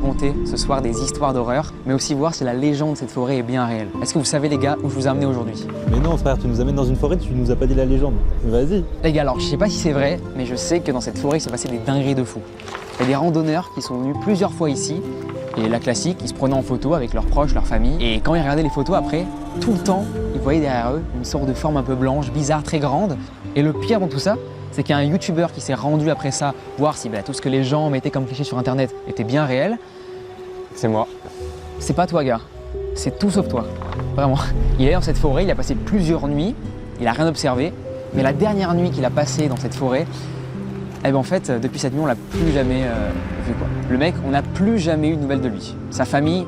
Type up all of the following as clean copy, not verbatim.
raconter ce soir des histoires d'horreur, mais aussi voir si la légende de cette forêt est bien réelle. Est-ce que vous savez les gars où je vous ai amené aujourd'hui? Mais non frère, tu nous amènes dans une forêt, tu nous as pas dit la légende. Vas-y. Les gars, alors je sais pas si c'est vrai, mais je sais que dans cette forêt il s'est passé des dingueries de fous. Il y a des randonneurs qui sont venus plusieurs fois ici, et la classique, ils se prenaient en photo avec leurs proches, leur famille, et quand ils regardaient les photos après, tout le temps, ils voyaient derrière eux une sorte de forme un peu blanche, bizarre, très grande. Et le pire dans tout ça, c'est qu'il y a un youtubeur qui s'est rendu après ça voir si tout ce que les gens mettaient comme cliché sur internet était bien réel. C'est moi. C'est pas toi gars, c'est tout sauf toi, vraiment. Il est dans cette forêt, il a passé plusieurs nuits, il a rien observé, mais la dernière nuit qu'il a passée dans cette forêt, eh ben en fait, depuis cette nuit, on l'a plus jamais vu quoi. Le mec, on n'a plus jamais eu de nouvelles de lui. Sa famille,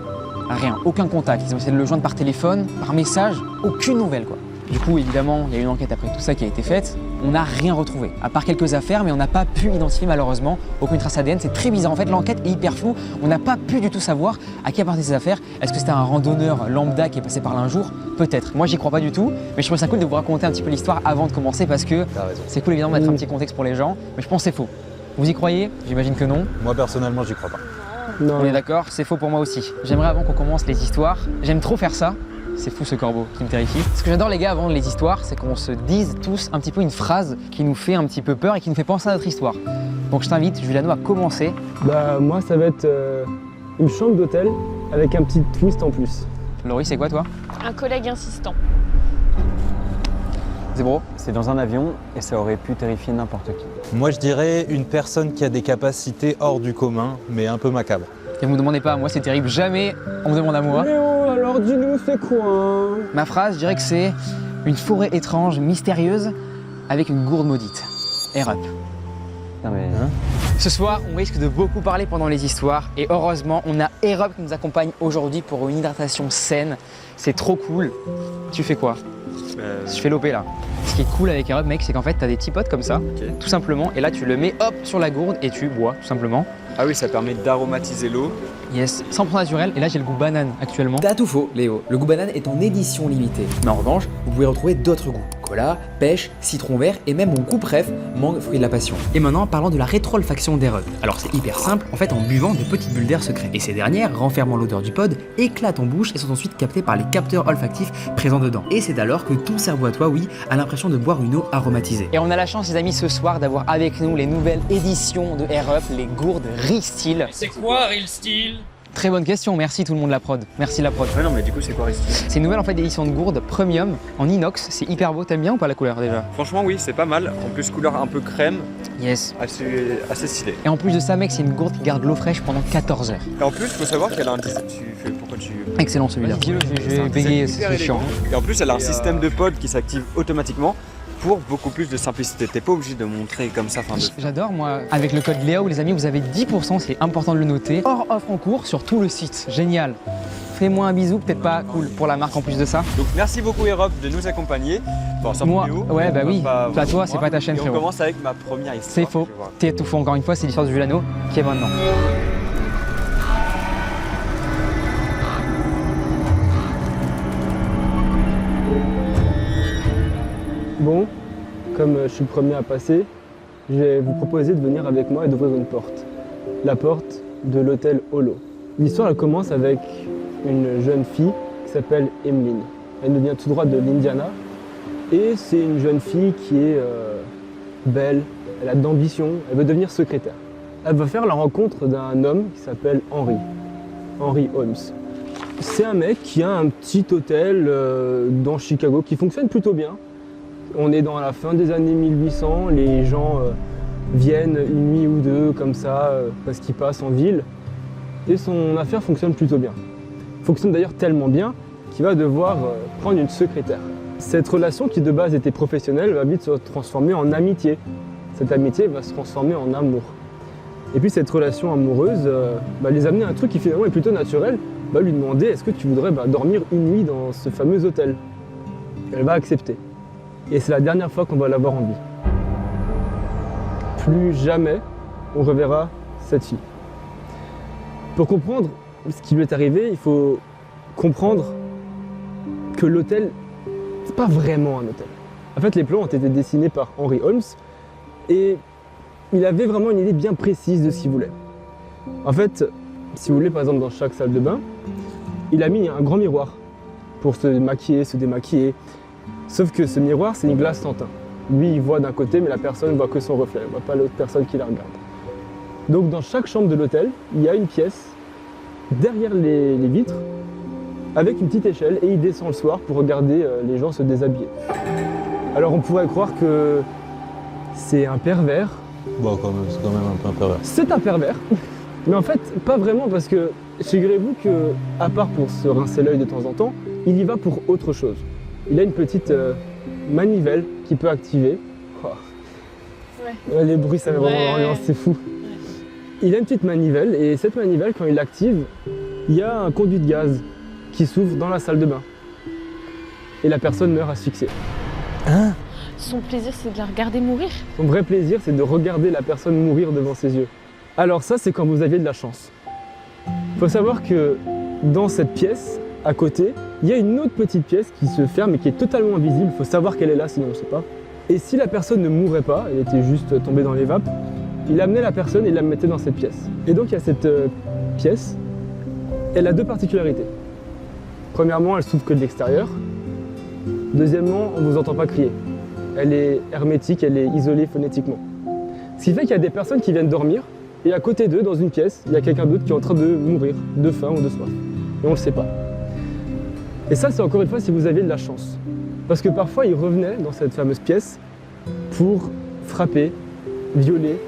rien, aucun contact. Ils ont essayé de le joindre par téléphone, par message, aucune nouvelle quoi. Du coup, évidemment, il y a eu une enquête après tout ça qui a été faite. On n'a rien retrouvé, à part quelques affaires, mais on n'a pas pu identifier malheureusement aucune trace ADN. C'est très bizarre. En fait, l'enquête est hyper floue. On n'a pas pu du tout savoir à qui appartenaient ces affaires. Est-ce que c'était un randonneur lambda qui est passé par là un jour? Peut-être. Moi, j'y crois pas du tout, mais je trouve ça cool de vous raconter un petit peu l'histoire avant de commencer parce que c'est cool évidemment de mettre un petit contexte pour les gens, mais je pense que c'est faux. Vous y croyez? J'imagine que non. Moi personnellement, j'y crois pas. Non. On est d'accord, c'est faux pour moi aussi. J'aimerais avant qu'on commence les histoires, j'aime trop faire ça. C'est fou ce corbeau qui me terrifie. Ce que j'adore les gars avant les histoires, c'est qu'on se dise tous un petit peu une phrase qui nous fait un petit peu peur et qui nous fait penser à notre histoire. Donc je t'invite, Juliano, à commencer. Moi ça va être une chambre d'hôtel avec un petit twist en plus. Laurie, c'est quoi toi? Un collègue insistant. Zébro, c'est dans un avion et ça aurait pu terrifier n'importe qui. Moi je dirais une personne qui a des capacités hors du commun, mais un peu macabre. Et vous me demandez pas, moi c'est terrible, jamais on me demande à moi. Léo, alors dis-nous c'est quoi? Ma phrase, je dirais que c'est une forêt étrange, mystérieuse, avec une gourde maudite. Air up. Non mais... Ce soir, on risque de beaucoup parler pendant les histoires et heureusement, on a Air Up qui nous accompagne aujourd'hui pour une hydratation saine. C'est trop cool. Tu fais quoi? Je fais l'OP là. Ce qui est cool avec Air Up, mec, c'est qu'en fait, tu as des petits potes comme ça, tout simplement, et là, tu le mets hop sur la gourde et tu bois, tout simplement. Ah oui, ça permet d'aromatiser l'eau. Yes, 100% naturel, et là j'ai le goût banane actuellement. T'as tout faux, Léo. Le goût banane est en édition limitée. Mais en revanche, vous pouvez retrouver d'autres goûts. Cola, pêche, citron vert et même mon goût préf, mangue, fruit de la passion. Et maintenant, parlons de la rétro-olfaction d'Air Up. Alors c'est hyper simple, en fait en buvant de petites bulles d'air secret. Et ces dernières, renfermant l'odeur du pod, éclatent en bouche et sont ensuite captées par les capteurs olfactifs présents dedans. Et c'est alors que ton cerveau à toi, oui, a l'impression de boire une eau aromatisée. Et on a la chance les amis ce soir d'avoir avec nous les nouvelles éditions de Air Up, les gourdes Real Steel. C'est quoi Real Steel? Très bonne question, merci tout le monde la prod. Merci la prod. Ouais non mais du coup c'est quoi Real Steel? C'est une nouvelle en fait édition de gourde premium en inox, c'est hyper beau, t'aimes bien ou pas la couleur déjà? Franchement oui c'est pas mal, en plus couleur un peu crème, Yes. assez stylé. Et en plus de ça mec, c'est une gourde qui garde l'eau fraîche pendant 14 heures. Et en plus faut savoir qu'elle a un design, pourquoi tu... Excellent celui-là. Je vais bégayer, c'est chiant. Et en plus elle a un système de pod qui s'active automatiquement pour beaucoup plus de simplicité. T'es pas obligé de montrer comme ça. J'adore moi. Avec le code Léo les amis, vous avez 10%, c'est important de le noter. Hors offre en cours sur tout le site. Génial. Fais-moi un bisou, peut-être pas cool pour la marque en plus de ça. Donc merci beaucoup Air Up de nous accompagner. Bon, sans moi, vidéo, ouais bah oui. Bah toi, c'est pas ta chaîne et frérot. On commence avec ma première histoire. C'est faux. T'es tout faux encore une fois, c'est l'histoire de Juliano qui est maintenant. Bon, comme je suis le premier à passer, je vais vous proposer de venir avec moi et d'ouvrir une porte. La porte de l'hôtel Holo. L'histoire elle commence avec une jeune fille qui s'appelle Emeline. Elle nous vient tout droit de l'Indiana et c'est une jeune fille qui est belle, elle a de l'ambition, elle veut devenir secrétaire. Elle va faire la rencontre d'un homme qui s'appelle Henry Holmes. C'est un mec qui a un petit hôtel dans Chicago qui fonctionne plutôt bien. On est dans la fin des années 1800, les gens viennent une nuit ou deux comme ça parce qu'ils passent en ville et son affaire fonctionne plutôt bien. Fonctionne d'ailleurs tellement bien qu'il va devoir prendre une secrétaire. Cette relation qui de base était professionnelle va vite se transformer en amitié. Cette amitié va se transformer en amour. Et puis cette relation amoureuse va les amener à un truc qui finalement est plutôt naturel, va lui demander est-ce que tu voudrais dormir une nuit dans ce fameux hôtel. Elle va accepter. Et c'est la dernière fois qu'on va l'avoir en vie. Plus jamais on reverra cette fille. Pour comprendre ce qui lui est arrivé, il faut comprendre que l'hôtel, c'est pas vraiment un hôtel. En fait, les plans ont été dessinés par Henry Holmes et il avait vraiment une idée bien précise de ce qu'il voulait. En fait, si vous voulez, par exemple, dans chaque salle de bain, il a mis un grand miroir pour se maquiller, se démaquiller. Sauf que ce miroir, c'est une glace sans teint. Lui, il voit d'un côté, mais la personne ne voit que son reflet, elle ne voit pas l'autre personne qui la regarde. Donc dans chaque chambre de l'hôtel, il y a une pièce derrière les vitres avec une petite échelle et il descend le soir pour regarder les gens se déshabiller. Alors on pourrait croire que c'est un pervers. Bon, c'est quand même un peu un pervers. C'est un pervers, mais en fait pas vraiment parce que figurez-vous que, à part pour se rincer l'œil de temps en temps, il y va pour autre chose. Il a une petite manivelle qu'il peut activer. Oh. Ouais. Les bruits, ça met vraiment Ouais. l'ambiance, c'est fou. Il a une petite manivelle et cette manivelle, quand il l'active, il y a un conduit de gaz qui s'ouvre dans la salle de bain. Et la personne meurt asphyxiée. Hein? Son plaisir, c'est de la regarder mourir. Son vrai plaisir, c'est de regarder la personne mourir devant ses yeux. Alors ça, c'est quand vous aviez de la chance. Il faut savoir que dans cette pièce, à côté, il y a une autre petite pièce qui se ferme et qui est totalement invisible. Il faut savoir qu'elle est là, sinon on ne sait pas. Et si la personne ne mourait pas, elle était juste tombée dans les vapes, il amenait la personne et il la mettait dans cette pièce. Et donc il y a cette pièce, elle a deux particularités. Premièrement, elle s'ouvre que de l'extérieur. Deuxièmement, on ne vous entend pas crier. Elle est hermétique, elle est isolée phonétiquement. Ce qui fait qu'il y a des personnes qui viennent dormir et à côté d'eux, dans une pièce, il y a quelqu'un d'autre qui est en train de mourir de faim ou de soif. Et on ne le sait pas. Et ça, c'est encore une fois si vous aviez de la chance. Parce que parfois, il revenait dans cette fameuse pièce pour frapper, violer,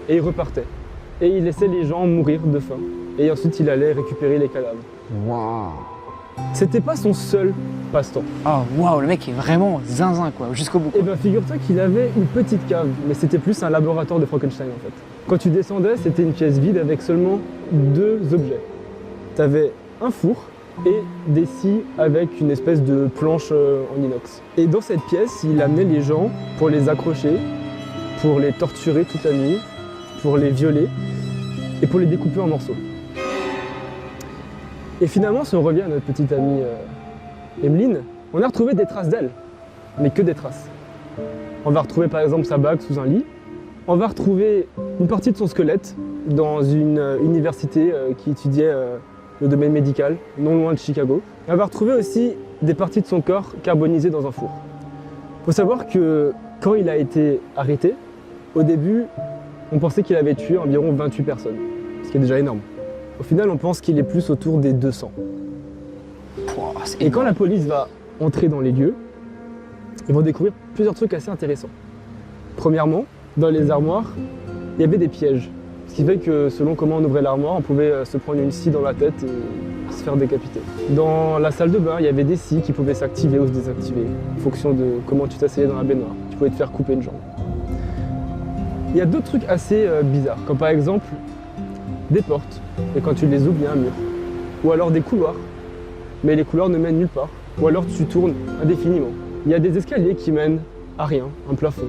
et il repartait. Et il laissait les gens mourir de faim. Et ensuite, il allait récupérer les cadavres. Waouh. C'était pas son seul passe-temps. Oh waouh, le mec est vraiment zinzin quoi, jusqu'au bout. Eh bien, figure-toi qu'il avait une petite cave, mais c'était plus un laboratoire de Frankenstein en fait. Quand tu descendais, c'était une pièce vide avec seulement deux objets. Tu avais un four et des scies avec une espèce de planche en inox. Et dans cette pièce, il amenait les gens pour les accrocher, pour les torturer toute la nuit, pour les violer et pour les découper en morceaux. Et finalement, si on revient à notre petite amie Emeline, on a retrouvé des traces d'elle, mais que des traces. On va retrouver par exemple sa bague sous un lit. On va retrouver une partie de son squelette dans une université qui étudiait le domaine médical, non loin de Chicago. Et on va retrouver aussi des parties de son corps carbonisées dans un four. Il faut savoir que quand il a été arrêté, au début, on pensait qu'il avait tué environ 28 personnes, ce qui est déjà énorme. Au final, on pense qu'il est plus autour des 200. Pouah, c'est Et quand énorme. la police va entrer dans les lieux, ils vont découvrir plusieurs trucs assez intéressants. Premièrement, dans les armoires, il y avait des pièges. Ce qui fait que selon comment on ouvrait l'armoire, on pouvait se prendre une scie dans la tête et se faire décapiter. Dans la salle de bain, il y avait des scies qui pouvaient s'activer ou se désactiver en fonction de comment tu t'asseyais dans la baignoire. Tu pouvais te faire couper une jambe. Il y a d'autres trucs assez bizarres, comme par exemple des portes, et quand tu les ouvres, il y a un mur. Ou alors des couloirs, mais les couloirs ne mènent nulle part. Ou alors tu tournes indéfiniment. Il y a des escaliers qui mènent à rien, un plafond.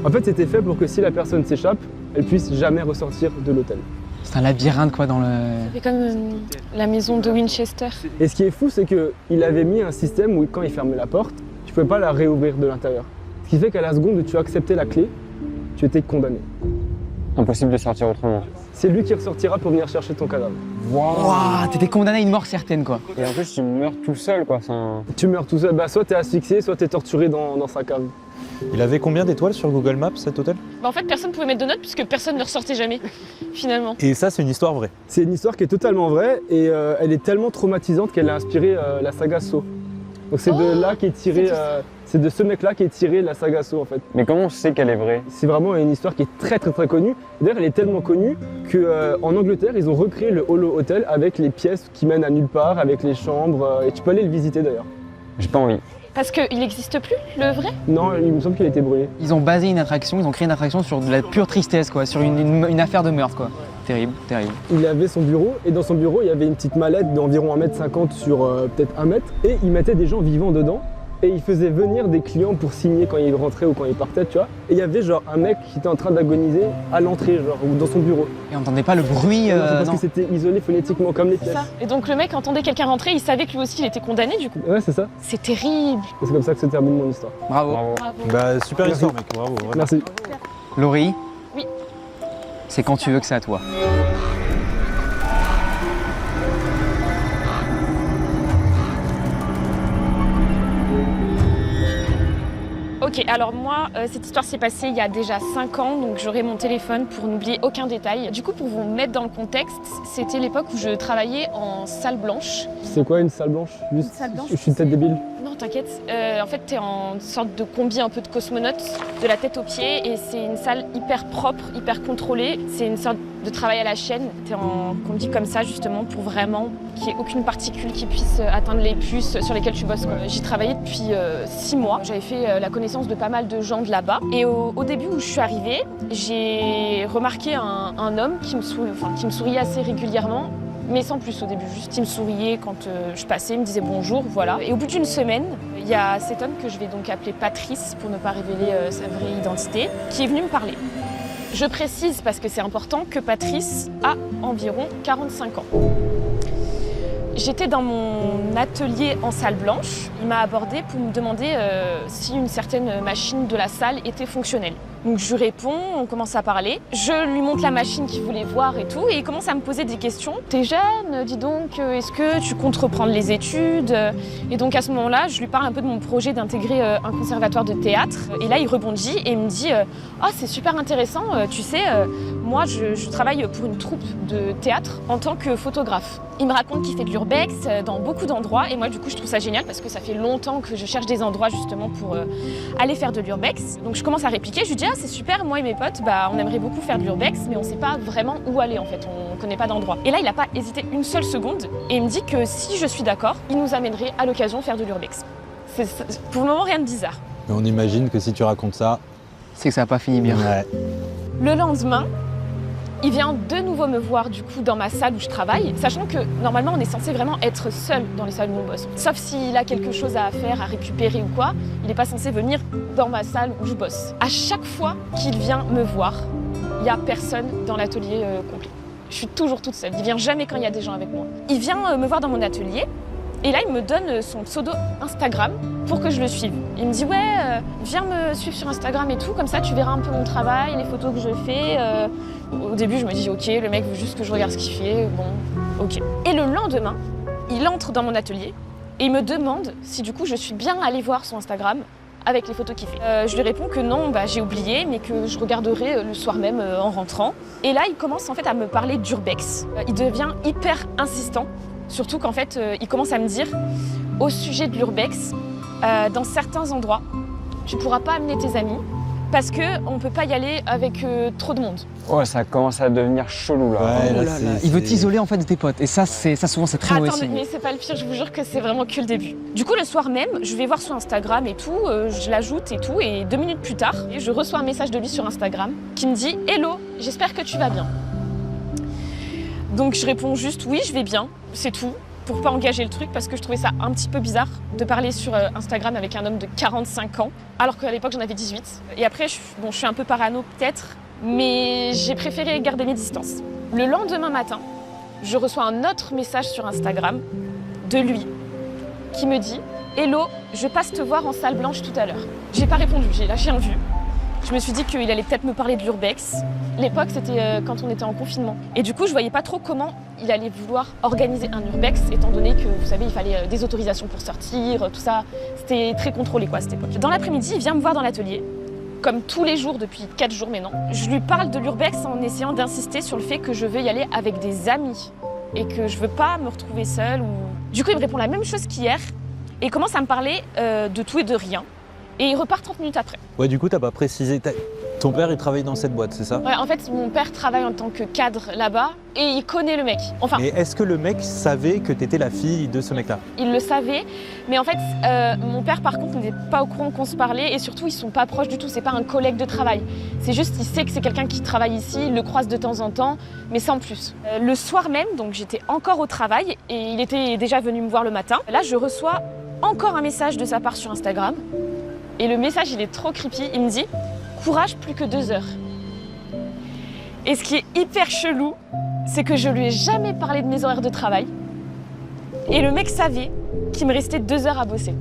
En fait, c'était fait pour que si la personne s'échappe, elle puisse jamais ressortir de l'hôtel. C'est un labyrinthe quoi dans le. C'est comme la maison de Winchester. Et ce qui est fou, c'est qu'il avait mis un système où quand il fermait la porte, tu ne pouvais pas la réouvrir de l'intérieur. Ce qui fait qu'à la seconde où tu acceptais la clé, tu étais condamné. Impossible de sortir autrement. C'est lui qui ressortira pour venir chercher ton cadavre. Waouh, t'étais condamné à une mort certaine quoi. Et en plus, tu meurs tout seul, quoi. Tu meurs tout seul, soit tu es asphyxié, soit tu es torturé dans sa cave. Il avait combien d'étoiles sur Google Maps cet hôtel? Bah, en fait, personne ne pouvait mettre de notes puisque personne ne ressortait jamais, finalement. Et ça, c'est une histoire vraie. C'est une histoire qui est totalement vraie et elle est tellement traumatisante qu'elle a inspiré la saga Saw. Donc c'est de là qu'est tiré, c'est de ce mec-là qu'est tiré la saga Saw en fait. Mais comment on sait qu'elle est vraie? C'est vraiment une histoire qui est très connue. D'ailleurs, elle est tellement connue qu'en Angleterre, ils ont recréé le Holo Hotel avec les pièces qui mènent à nulle part, avec les chambres, et tu peux aller le visiter d'ailleurs. J'ai pas envie. Parce qu'il n'existe plus, le vrai. Non, il me semble qu'il a été brûlé. Ils ont basé une attraction, ils ont créé une attraction sur de la pure tristesse quoi, sur une affaire de meurtre quoi. Terrible, terrible. Il avait son bureau, et dans son bureau, il y avait une petite mallette d'environ 1,50 m sur peut-être 1 mètre, et il mettait des gens vivants dedans, et il faisait venir des clients pour signer quand ils rentraient ou quand ils partaient, tu vois. Et il y avait genre un mec qui était en train d'agoniser à l'entrée, genre, ou dans son bureau. Et on n'entendait pas le bruit. Parce Non. que c'était isolé phonétiquement comme les C'est pièces. ça. Et donc le mec entendait quelqu'un rentrer, il savait que lui aussi il était condamné du coup. Ouais, c'est ça. C'est terrible. Et c'est comme ça que se termine mon histoire. Bravo. Bravo. Bravo. Bah, super Merci. histoire, mec, bravo. vraiment. Merci. Laurie. Oui. C'est quand tu veux que c'est à toi. Ok, alors moi, cette histoire s'est passée il y a déjà 5 ans, donc j'aurai mon téléphone pour n'oublier aucun détail. Du coup, pour vous mettre dans le contexte, c'était l'époque où je travaillais en salle blanche. C'est quoi une salle blanche? Juste, Une salle blanche, je suis peut-être débile. Non, t'inquiète. En fait, t'es en sorte de combi un peu de cosmonaute, de la tête aux pieds, et c'est une salle hyper propre, hyper contrôlée. C'est une sorte de travail à la chaîne. T'es en combi comme ça, justement, pour vraiment qu'il n'y ait aucune particule qui puisse atteindre les puces sur lesquelles tu bosses, quoi. J'y travaillais depuis 6 mois. J'avais fait la connaissance de pas mal de gens de là-bas. Et au début où je suis arrivée, j'ai remarqué un homme qui me souriait assez régulièrement. Mais sans plus au début, juste il me souriait quand je passais, il me disait bonjour, voilà. Et au bout d'une semaine, il y a cet homme que je vais donc appeler Patrice, pour ne pas révéler sa vraie identité, qui est venu me parler. Je précise, parce que c'est important, que Patrice a environ 45 ans. J'étais dans mon atelier en salle blanche, il m'a abordé pour me demander si une certaine machine de la salle était fonctionnelle. Donc je lui réponds, on commence à parler. Je lui montre la machine qu'il voulait voir et tout, et il commence à me poser des questions. T'es jeune, dis donc, est-ce que tu comptes reprendre les études? Et donc à ce moment-là, je lui parle un peu de mon projet d'intégrer un conservatoire de théâtre. Et là, il rebondit et il me dit « Ah, c'est super intéressant, tu sais, moi je travaille pour une troupe de théâtre en tant que photographe. » Il me raconte qu'il fait de l'urbex dans beaucoup d'endroits, et moi du coup je trouve ça génial parce que ça fait longtemps que je cherche des endroits justement pour aller faire de l'urbex. Donc je commence à répliquer, je lui dis « Ah, c'est super, moi et mes potes, on aimerait beaucoup faire de l'urbex, mais on ne sait pas vraiment où aller en fait, on ne connaît pas d'endroit. » Et là, il n'a pas hésité une seule seconde et il me dit que si je suis d'accord, il nous amènerait à l'occasion faire de l'urbex. C'est pour le moment rien de bizarre. Mais on imagine que si tu racontes ça, C'est que ça n'a pas fini bien. ouais. Le lendemain, il vient de nouveau me voir du coup dans ma salle où je travaille, sachant que normalement on est censé vraiment être seul dans les salles où on bosse. Sauf s'il a quelque chose à faire, à récupérer ou quoi, il n'est pas censé venir dans ma salle où je bosse. À chaque fois qu'il vient me voir, il n'y a personne dans l'atelier complet. Je suis toujours toute seule, il vient jamais quand il y a des gens avec moi. Il vient me voir dans mon atelier, et là il me donne son pseudo Instagram pour que je le suive. Il me dit ouais, viens me suivre sur Instagram et tout, comme ça tu verras un peu mon travail, les photos que je fais. Au début je me dis ok, le mec veut juste que je regarde ce qu'il fait, bon, ok. Et le lendemain, il entre dans mon atelier et il me demande si du coup je suis bien allée voir son Instagram avec les photos qu'il fait. Je lui réponds que non, j'ai oublié, mais que je regarderai le soir même en rentrant. Et là il commence en fait à me parler d'urbex. Il devient hyper insistant. Surtout qu'en fait, il commence à me dire, au sujet de l'urbex, dans certains endroits, tu ne pourras pas amener tes amis parce qu'on ne peut pas y aller avec trop de monde. Ouais, ça commence à devenir chelou là. Ouais, Oh là, là c'est- là, il veut c'est- t'isoler en fait de tes potes. Et ça souvent c'est très mauvais Attends, signe. mais c'est pas le pire, je vous jure que c'est vraiment que le début. Du coup, le soir même, je vais voir son Instagram et tout, je l'ajoute et tout, et 2 minutes plus tard, je reçois un message de lui sur Instagram qui me dit « Hello, j'espère que tu vas bien ». Donc je réponds juste « Oui, je vais bien », c'est tout, pour pas engager le truc, parce que je trouvais ça un petit peu bizarre de parler sur Instagram avec un homme de 45 ans, alors qu'à l'époque j'en avais 18. Et après, je suis un peu parano peut-être, mais j'ai préféré garder mes distances. Le lendemain matin, je reçois un autre message sur Instagram de lui qui me dit « Hello, je passe te voir en salle blanche tout à l'heure ». J'ai pas répondu, j'ai lâché un vu. Je me suis dit qu'il allait peut-être me parler de l'urbex. L'époque, c'était quand on était en confinement. Et du coup, je voyais pas trop comment il allait vouloir organiser un urbex, étant donné que, vous savez, il fallait des autorisations pour sortir, tout ça. C'était très contrôlé, quoi, à cette époque. Dans l'après-midi, il vient me voir dans l'atelier, comme tous les jours depuis 4 jours maintenant. Je lui parle de l'urbex en essayant d'insister sur le fait que je veux y aller avec des amis et que je veux pas me retrouver seule. Du coup, il me répond la même chose qu'hier et il commence à me parler de tout et de rien. Et il repart 30 minutes après. Ouais, du coup, t'as pas précisé. Ton père, il travaille dans cette boîte, c'est ça? Ouais, en fait, mon père travaille en tant que cadre là-bas et il connaît le mec. Enfin, Et est-ce que le mec savait que t'étais la fille de ce mec-là? il le savait, mais en fait, mon père, par contre, n'était pas au courant qu'on se parlait et surtout, ils sont pas proches du tout. C'est pas un collègue de travail. C'est juste, il sait que c'est quelqu'un qui travaille ici, il le croise de temps en temps, mais sans plus. Le soir même, donc j'étais encore au travail et il était déjà venu me voir le matin. Là, je reçois encore un message de sa part sur Instagram. Et le message, il est trop creepy. Il me dit « Courage, plus que 2 heures ». Et ce qui est hyper chelou, c'est que je lui ai jamais parlé de mes horaires de travail. Et le mec savait qu'il me restait 2 heures à bosser.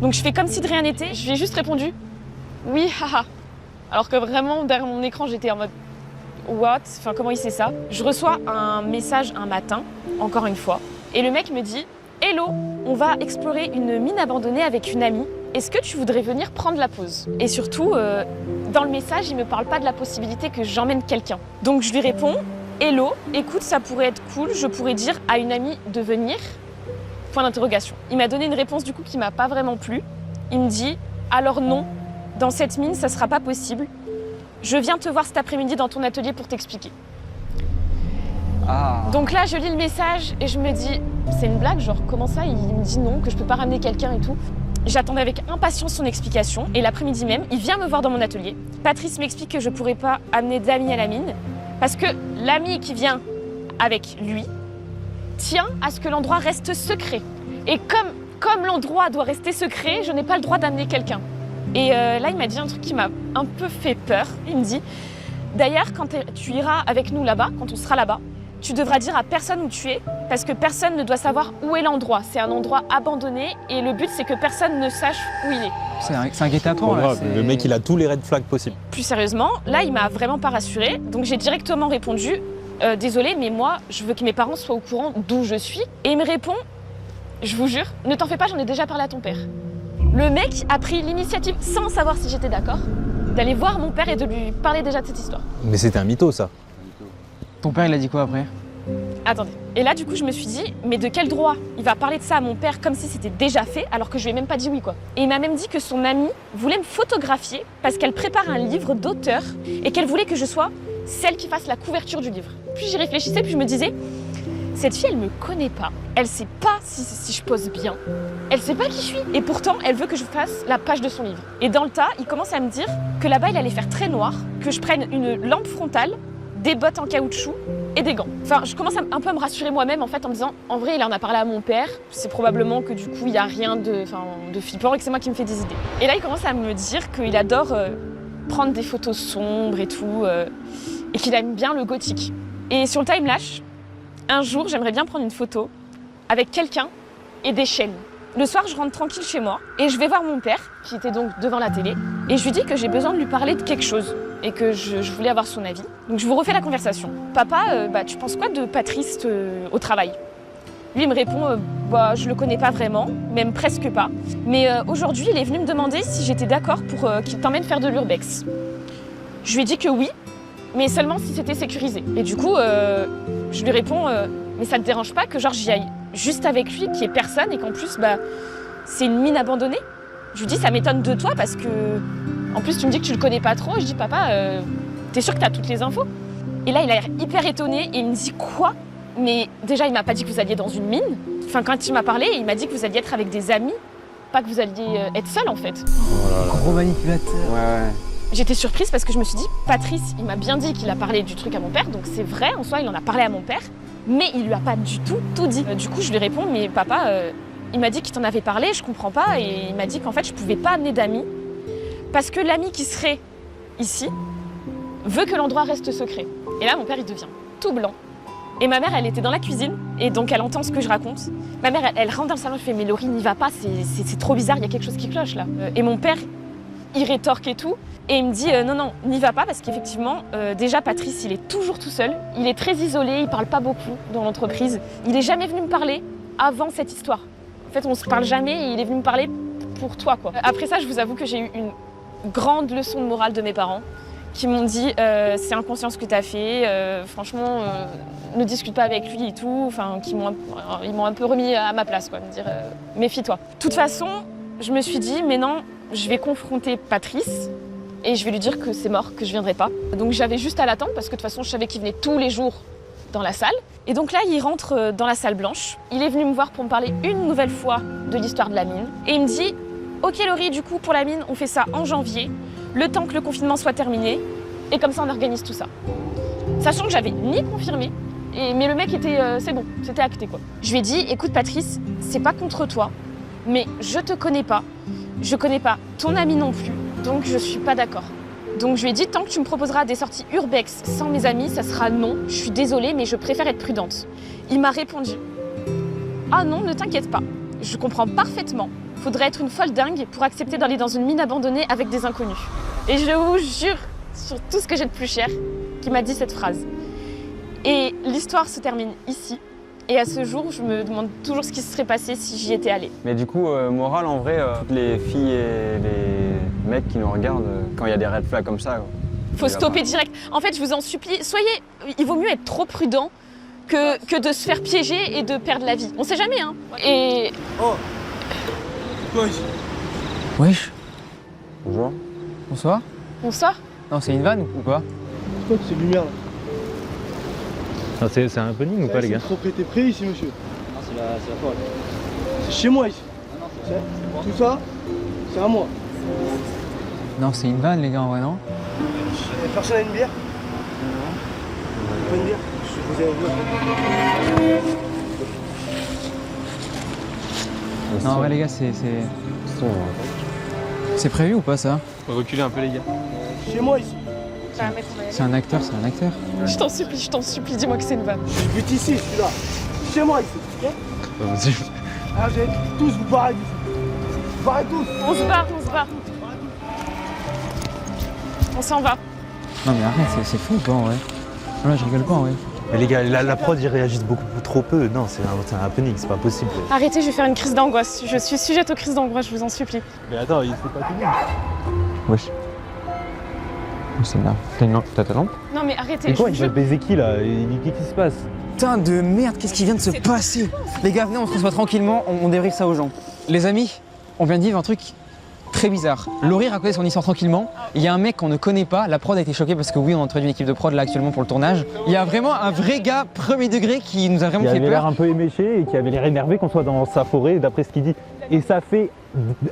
Donc je fais comme si de rien n'était. Je lui ai juste répondu « Oui, haha ». Alors que vraiment, derrière mon écran, j'étais en mode « What ?» Enfin, comment il sait ça? Je reçois un message un matin, encore une fois. Et le mec me dit « Hello, on va explorer une mine abandonnée avec une amie. est-ce que tu voudrais venir prendre la pause? Et surtout, dans le message, il me parle pas de la possibilité que j'emmène quelqu'un. Donc je lui réponds, hello, écoute, ça pourrait être cool, je pourrais dire à une amie de venir, point d'interrogation. Il m'a donné une réponse du coup qui m'a pas vraiment plu. Il me dit, alors non, dans cette mine, ça sera pas possible. Je viens te voir cet après-midi dans ton atelier pour t'expliquer. Ah. Donc là, je lis le message et je me dis, c'est une blague, genre comment ça? Il me dit non, que je peux pas ramener quelqu'un et tout. J'attendais avec impatience son explication et l'après-midi même, il vient me voir dans mon atelier. Patrice m'explique que je pourrais pas amener d'amis à la mine parce que l'ami qui vient avec lui tient à ce que l'endroit reste secret. Et comme l'endroit doit rester secret, je n'ai pas le droit d'amener quelqu'un. Et là, il m'a dit un truc qui m'a un peu fait peur. Il me dit, d'ailleurs, quand tu iras avec nous là-bas, quand on sera là-bas, tu devras dire à personne où tu es, parce que personne ne doit savoir où est l'endroit. C'est un endroit abandonné et le but, c'est que personne ne sache où il est. C'est un guet-apens, Bon, là. grave, le mec, il a tous les red flags possibles. Plus sérieusement, là, il m'a vraiment pas rassurée. Donc j'ai directement répondu, désolé, mais moi, je veux que mes parents soient au courant d'où je suis. Et il me répond, je vous jure, ne t'en fais pas, j'en ai déjà parlé à ton père. Le mec a pris l'initiative, sans savoir si j'étais d'accord, d'aller voir mon père et de lui parler déjà de cette histoire. Mais c'était un mytho, ça. Ton père, il a dit quoi après? Attendez. Et là, du coup, je me suis dit, mais de quel droit il va parler de ça à mon père comme si c'était déjà fait, alors que je lui ai même pas dit oui, quoi. Et il m'a même dit que son amie voulait me photographier parce qu'elle prépare un livre d'auteur et qu'elle voulait que je sois celle qui fasse la couverture du livre. Puis j'y réfléchissais, puis je me disais, cette fille, elle me connaît pas. Elle sait pas si je pose bien. Elle sait pas qui je suis. Et pourtant, elle veut que je fasse la page de son livre. Et dans le tas, il commence à me dire que là-bas, il allait faire très noir, que je prenne une lampe frontale, des bottes en caoutchouc et des gants. Enfin, je commence un peu à me rassurer moi-même en fait en me disant, en vrai, il en a parlé à mon père. C'est probablement que du coup, il n'y a rien de flippant et que c'est moi qui me fais des idées. Et là, il commence à me dire qu'il adore prendre des photos sombres et tout, et qu'il aime bien le gothique. Et sur le tas, il me lâche. Un jour, j'aimerais bien prendre une photo avec quelqu'un et des chaînes. Le soir, je rentre tranquille chez moi et je vais voir mon père, qui était donc devant la télé, et je lui dis que j'ai besoin de lui parler de quelque chose et que je voulais avoir son avis. Donc je vous refais la conversation. Papa, tu penses quoi de Patrice au travail? Lui, il me répond, je le connais pas vraiment, même presque pas. Mais aujourd'hui, il est venu me demander si j'étais d'accord pour qu'il t'emmène faire de l'urbex. Je lui ai dit que oui, mais seulement si c'était sécurisé. Et du coup, je lui réponds, mais ça te dérange pas que genre j'y aille juste avec lui, qu'il n'y ait personne et qu'en plus, c'est une mine abandonnée? Je lui dis, ça m'étonne de toi parce que, en plus, tu me dis que tu le connais pas trop. Et je dis, papa, t'es sûr que t'as toutes les infos? Et là, il a l'air hyper étonné et il me dit, quoi? Mais déjà, il m'a pas dit que vous alliez dans une mine. Enfin, quand il m'a parlé, il m'a dit que vous alliez être avec des amis, pas que vous alliez être seul en fait. Gros manipulateur. Ouais. J'étais surprise parce que je me suis dit, Patrice, il m'a bien dit qu'il a parlé du truc à mon père, donc c'est vrai, en soi, il en a parlé à mon père, mais il lui a pas du tout dit. Du coup, je lui réponds, mais papa, il m'a dit qu'il t'en avait parlé, je comprends pas, et il m'a dit qu'en fait, je pouvais pas amener d'amis, parce que l'ami qui serait ici veut que l'endroit reste secret. Et là, mon père, il devient tout blanc. Et ma mère, elle était dans la cuisine, et donc elle entend ce que je raconte. Ma mère, elle rentre dans le salon, elle fait, mais Laurie, n'y va pas, c'est trop bizarre, il y a quelque chose qui cloche là. Et mon père, il rétorque et tout. Et il me dit non, n'y va pas parce qu'effectivement, déjà Patrice, il est toujours tout seul. Il est très isolé, il parle pas beaucoup dans l'entreprise. Il est jamais venu me parler avant cette histoire. En fait, on se parle jamais et il est venu me parler pour toi, quoi. Après ça, je vous avoue que j'ai eu une grande leçon de morale de mes parents qui m'ont dit c'est inconscient ce que tu as fait, franchement, ne discute pas avec lui et tout. Enfin, ils m'ont un peu remis à ma place, quoi, me dire méfie-toi. De toute façon, je me suis dit mais non, je vais confronter Patrice. Et je vais lui dire que c'est mort, que je viendrai pas. Donc j'avais juste à l'attendre parce que de toute façon je savais qu'il venait tous les jours dans la salle. Et donc là il rentre dans la salle blanche. Il est venu me voir pour me parler une nouvelle fois de l'histoire de la mine. Et il me dit ok Laurie, du coup pour la mine on fait ça en janvier, le temps que le confinement soit terminé. Et comme ça on organise tout ça. Sachant que j'avais ni confirmé, mais le mec était c'est bon, c'était acté quoi. Je lui ai dit écoute Patrice, c'est pas contre toi, mais je te connais pas. Je connais pas ton ami non plus. Donc je suis pas d'accord. Donc je lui ai dit, tant que tu me proposeras des sorties urbex sans mes amis, ça sera non. Je suis désolée, mais je préfère être prudente. Il m'a répondu, ah non, ne t'inquiète pas. Je comprends parfaitement. Faudrait être une folle dingue pour accepter d'aller dans une mine abandonnée avec des inconnus. Et je vous jure, sur tout ce que j'ai de plus cher, qu'il m'a dit cette phrase. Et l'histoire se termine ici. Et à ce jour, je me demande toujours ce qui se serait passé si j'y étais allée. Mais du coup, morale, en vrai, les filles et les mecs qui nous regardent, quand il y a des red flags comme ça, Faut stopper direct. En fait, je vous en supplie, il vaut mieux être trop prudent que de se faire piéger et de perdre la vie. On sait jamais, hein. Et Wesh, bonjour. bonsoir. bonsoir. Non, c'est une vanne ou quoi? C'est quoi toutes ces lumières là? C'est un happening ou pas, les gars? C'est une propriété privée ici, monsieur. Non, c'est la forêt. C'est chez moi ici. Non, non, c'est moi. Tout ça, c'est à moi. Non, c'est une vanne, les gars, en vrai, non? Personne a une bière? Non. Pas une bière? Je vous ai une bière. Non, en vrai, les gars, c'est prévu ou pas, ça? Reculez un peu, les gars. Chez moi ici. C'est un acteur, c'est un acteur. Je t'en supplie, dis-moi que c'est une vanne. Je bute ici, je suis là. Chez moi ici, ok? Alors vous allez tous vous barrer d'ici. Vous barrez tous. On se barre. On s'en va. Non, mais arrête, c'est fou ou pas, en vrai? Non, là, je rigole pas, en vrai. Mais les gars, la prod, ils réagissent beaucoup trop peu. Non, c'est un happening, c'est pas possible. Arrêtez, je vais faire une crise d'angoisse. Je suis sujette aux crises d'angoisse, je vous en supplie. Mais attends, il faut pas tout le monde. Wesh. C'est là. T'as ta lampe? Non mais arrêtez. Et quoi, je il vous va jure. baiser qui là? Qu'est-ce qui se passe? Putain de merde, qu'est-ce qui vient de se passer? Les gars, venez, on se reçoit tranquillement, on débriefe ça aux gens. Les amis, on vient de vivre un truc très bizarre. Laurie racontait son histoire tranquillement. Il y a un mec qu'on ne connaît pas. La prod a été choquée parce que oui, on a introduit une équipe de prod là actuellement pour le tournage. Il y a vraiment un vrai gars premier degré qui nous a vraiment Il fait avait l'air peur. un peu éméché et qui avait l'air énervé qu'on soit dans sa forêt, d'après ce qu'il dit. Et ça fait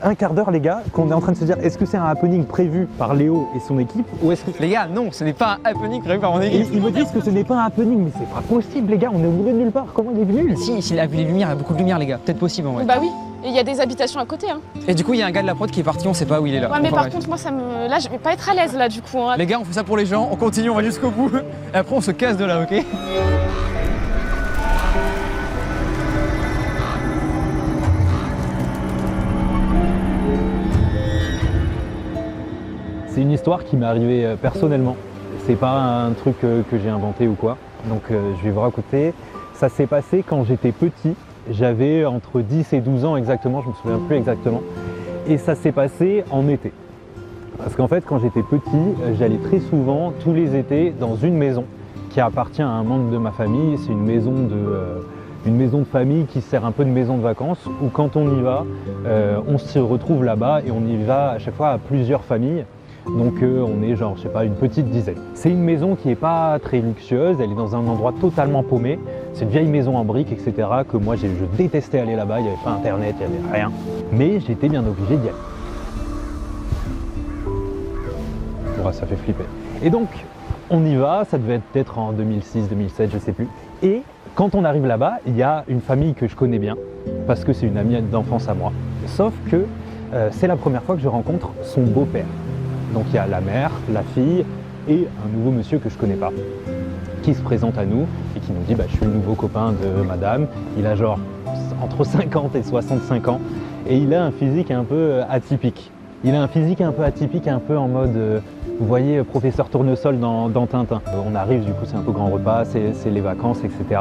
un quart d'heure, les gars, qu'on est en train de se dire est-ce que c'est un happening prévu par Léo et son équipe ou est-ce que... Les gars, non, ce n'est pas un happening prévu par mon Et équipe. ils me disent que ce n'est pas un happening, mais c'est pas possible, les gars, on est au milieu de nulle part. Comment il est venu? Si, s'il a vu les lumières, il y a beaucoup de lumière, les gars. Peut-être possible en vrai. Bah oui, et il y a des habitations à côté. Hein. Et du coup, il y a un gars de la prod qui est parti, on sait pas où il est là. Ouais, mais Enfin, par bref. contre, moi, là, je vais pas être à l'aise là du coup. Hein. Les gars, on fait ça pour les gens, on continue, on va jusqu'au bout. Et après, on se casse de là, ok? C'est une histoire qui m'est arrivée personnellement. C'est pas un truc que j'ai inventé ou quoi. Donc je vais vous raconter. Ça s'est passé quand j'étais petit. J'avais entre 10 et 12 ans exactement, je me souviens plus exactement. Et ça s'est passé en été. Parce qu'en fait, quand j'étais petit, j'allais très souvent, tous les étés, dans une maison qui appartient à un membre de ma famille. C'est une maison de famille qui sert un peu de maison de vacances, où quand on y va, on se retrouve là-bas et on y va à chaque fois à plusieurs familles. Donc on est genre, je sais pas, une petite dizaine. C'est une maison qui n'est pas très luxueuse, elle est dans un endroit totalement paumé. C'est une vieille maison en briques, etc. que moi je détestais aller là-bas, il n'y avait pas internet, il n'y avait rien. Mais j'étais bien obligé d'y aller. Ouais, ça fait flipper. Et donc on y va, ça devait être peut-être en 2006, 2007, je sais plus. Et quand on arrive là-bas, il y a une famille que je connais bien, parce que c'est une amie d'enfance à moi. Sauf que c'est la première fois que je rencontre son beau-père. Donc il y a la mère, la fille et un nouveau monsieur que je connais pas qui se présente à nous et qui nous dit je suis le nouveau copain de madame. Il a genre entre 50 et 65 ans et il a un physique un peu atypique. Il a un physique un peu atypique, un peu en mode, vous voyez, professeur Tournesol dans Tintin. On arrive, du coup c'est un peu grand repas, c'est les vacances, etc.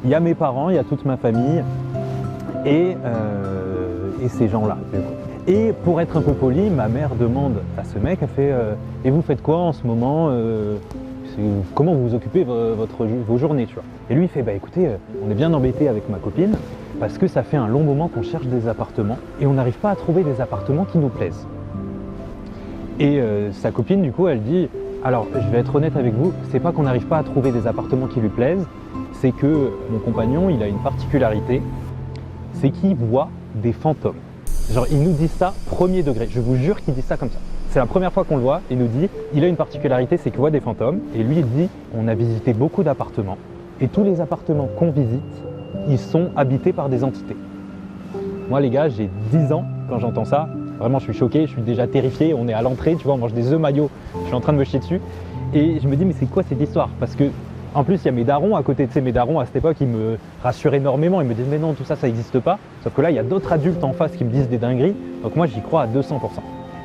Il y a mes parents, il y a toute ma famille et ces gens-là. Et pour être un peu poli, ma mère demande à ce mec, elle fait et vous faites quoi en ce moment comment vous vous occupez vos journées, tu vois. Et lui il fait écoutez, on est bien embêté avec ma copine parce que ça fait un long moment qu'on cherche des appartements et on n'arrive pas à trouver des appartements qui nous plaisent. Et sa copine du coup elle dit alors je vais être honnête avec vous, c'est pas qu'on n'arrive pas à trouver des appartements qui lui plaisent, c'est que mon compagnon il a une particularité, c'est qu'il voit des fantômes. Genre il nous dit ça premier degré, je vous jure qu'il dit ça comme ça. C'est la première fois qu'on le voit, il nous dit, il a une particularité, c'est qu'il voit des fantômes. Et lui il dit, on a visité beaucoup d'appartements. Et tous les appartements qu'on visite, ils sont habités par des entités. Moi les gars, j'ai 10 ans quand j'entends ça. Vraiment je suis choqué, je suis déjà terrifié, on est à l'entrée, tu vois, on mange des œufs maillots, je suis en train de me chier dessus. Et je me dis mais c'est quoi cette histoire? Parce que en plus, il y a mes darons à côté de mes darons à cette époque, ils me rassurent énormément. Ils me disent mais non, tout ça, ça n'existe pas. Sauf que là, il y a d'autres adultes en face qui me disent des dingueries. Donc moi, j'y crois à 200%.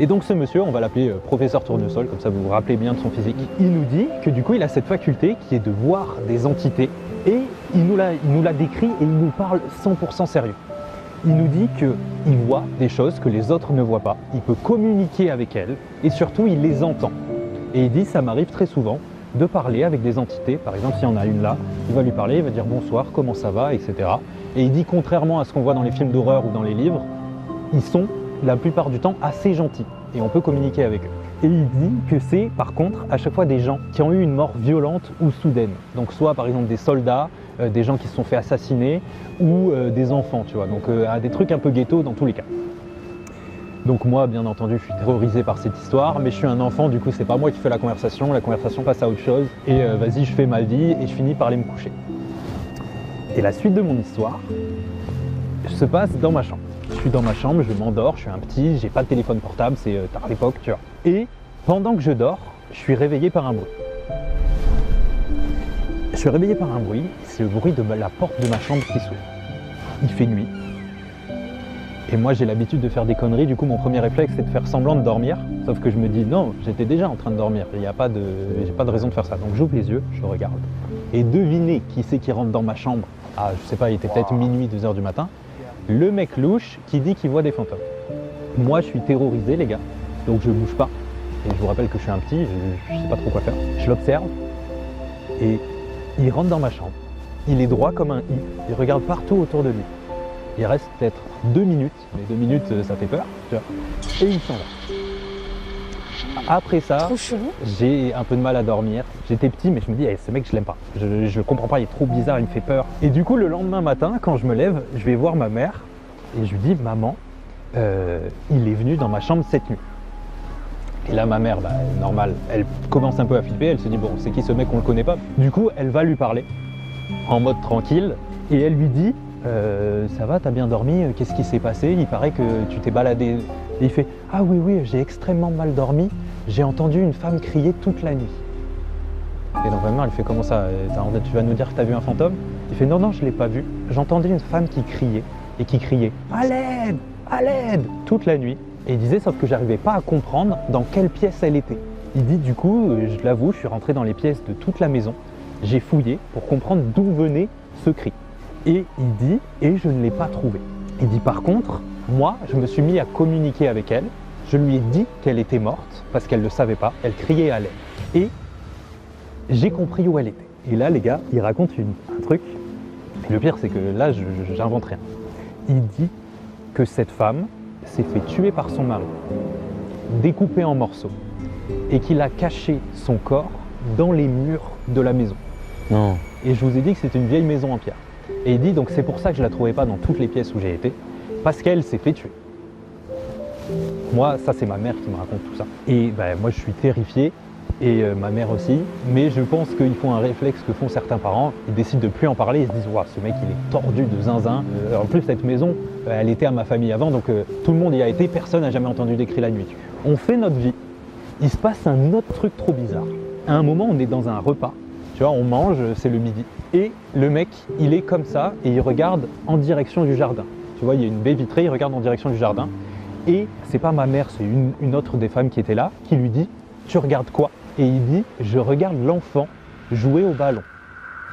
Et donc ce monsieur, on va l'appeler professeur Tournesol, comme ça vous vous rappelez bien de son physique. Il nous dit que du coup, il a cette faculté qui est de voir des entités Et il nous l'a décrit et il nous parle 100% sérieux. Il nous dit qu'il voit des choses que les autres ne voient pas, il peut communiquer avec elles et surtout il les entend. Et il dit ça m'arrive très souvent de parler avec des entités, par exemple s'il y en a une là, il va lui parler, il va dire bonsoir, comment ça va, etc. Et il dit contrairement à ce qu'on voit dans les films d'horreur ou dans les livres, ils sont la plupart du temps assez gentils et on peut communiquer avec eux. Et il dit que c'est par contre à chaque fois des gens qui ont eu une mort violente ou soudaine. Donc soit par exemple des soldats, des gens qui se sont fait assassiner ou des enfants, tu vois. Donc des trucs un peu ghetto dans tous les cas. Donc moi bien entendu je suis terrorisé par cette histoire, mais je suis un enfant, du coup c'est pas moi qui fais la conversation passe à autre chose et vas-y je fais ma vie et je finis par aller me coucher. Et la suite de mon histoire se passe dans ma chambre. Je suis dans ma chambre, je m'endors, je suis un petit, j'ai pas de téléphone portable, c'est tard à l'époque, tu vois. Et pendant que je dors, je suis réveillé par un bruit. Je suis réveillé par un bruit, c'est le bruit de la porte de ma chambre qui s'ouvre. Il fait nuit. Et moi j'ai l'habitude de faire des conneries, du coup mon premier réflexe c'est de faire semblant de dormir. Sauf que je me dis non, j'étais déjà en train de dormir, j'ai pas de raison de faire ça. Donc j'ouvre les yeux, je regarde. Et devinez qui c'est qui rentre dans ma chambre. Ah je sais pas, il était peut-être minuit, 2h du matin. Le mec louche qui dit qu'il voit des fantômes. Moi je suis terrorisé les gars, donc je bouge pas. Et je vous rappelle que je suis un petit, je sais pas trop quoi faire. Je l'observe et il rentre dans ma chambre. Il est droit comme un i, il regarde partout autour de lui. Il reste peut-être 2 minutes, mais 2 minutes ça fait peur, tu vois. Et il s'en va. Après ça, j'ai un peu de mal à dormir. J'étais petit, mais je me dis, ce mec, je l'aime pas. Je comprends pas, il est trop bizarre, il me fait peur. Et du coup, le lendemain matin, quand je me lève, je vais voir ma mère et je lui dis, maman, il est venu dans ma chambre cette nuit. Et là, ma mère, normal, elle commence un peu à flipper. Elle se dit, bon, c'est qui ce mec, on le connaît pas. Du coup, elle va lui parler en mode tranquille et elle lui dit, ça va, t'as bien dormi, qu'est-ce qui s'est passé? Il paraît que tu t'es baladé. Et il fait, ah oui, j'ai extrêmement mal dormi, j'ai entendu une femme crier toute la nuit. Et donc ma mère, elle fait, comment ça, tu vas nous dire que t'as vu un fantôme? Il fait, non, je l'ai pas vu, j'entendais une femme qui criait, et qui criait, à l'aide, toute la nuit. Et il disait, sauf que j'arrivais pas à comprendre dans quelle pièce elle était. Il dit, du coup, je l'avoue, je suis rentré dans les pièces de toute la maison, j'ai fouillé pour comprendre d'où venait ce cri. Et il dit, et je ne l'ai pas trouvé. Il dit, par contre, moi, je me suis mis à communiquer avec elle. Je lui ai dit qu'elle était morte parce qu'elle ne le savait pas. Elle criait à l'aide. Et j'ai compris où elle était. Et là, les gars, il raconte un truc. Et le pire, c'est que là, j'invente rien. Il dit que cette femme s'est fait tuer par son mari, découpée en morceaux, et qu'il a caché son corps dans les murs de la maison. Non. Et je vous ai dit que c'était une vieille maison en pierre. Et il dit, donc c'est pour ça que je ne la trouvais pas dans toutes les pièces où j'ai été, parce qu'elle s'est fait tuer. Moi, ça c'est ma mère qui me raconte tout ça. Et moi je suis terrifié, et ma mère aussi, mais je pense qu'ils font un réflexe que font certains parents, ils décident de plus en parler, ils se disent, waouh, ce mec il est tordu de zinzin. En plus cette maison, elle était à ma famille avant, donc tout le monde y a été, personne n'a jamais entendu des cris la nuit. On fait notre vie, il se passe un autre truc trop bizarre. À un moment, on est dans un repas, tu vois, on mange, c'est le midi, et le mec, il est comme ça, et il regarde en direction du jardin. Tu vois, il y a une baie vitrée, il regarde en direction du jardin. Et c'est pas ma mère, c'est une autre des femmes qui était là, qui lui dit, tu regardes quoi? Et il dit, je regarde l'enfant jouer au ballon.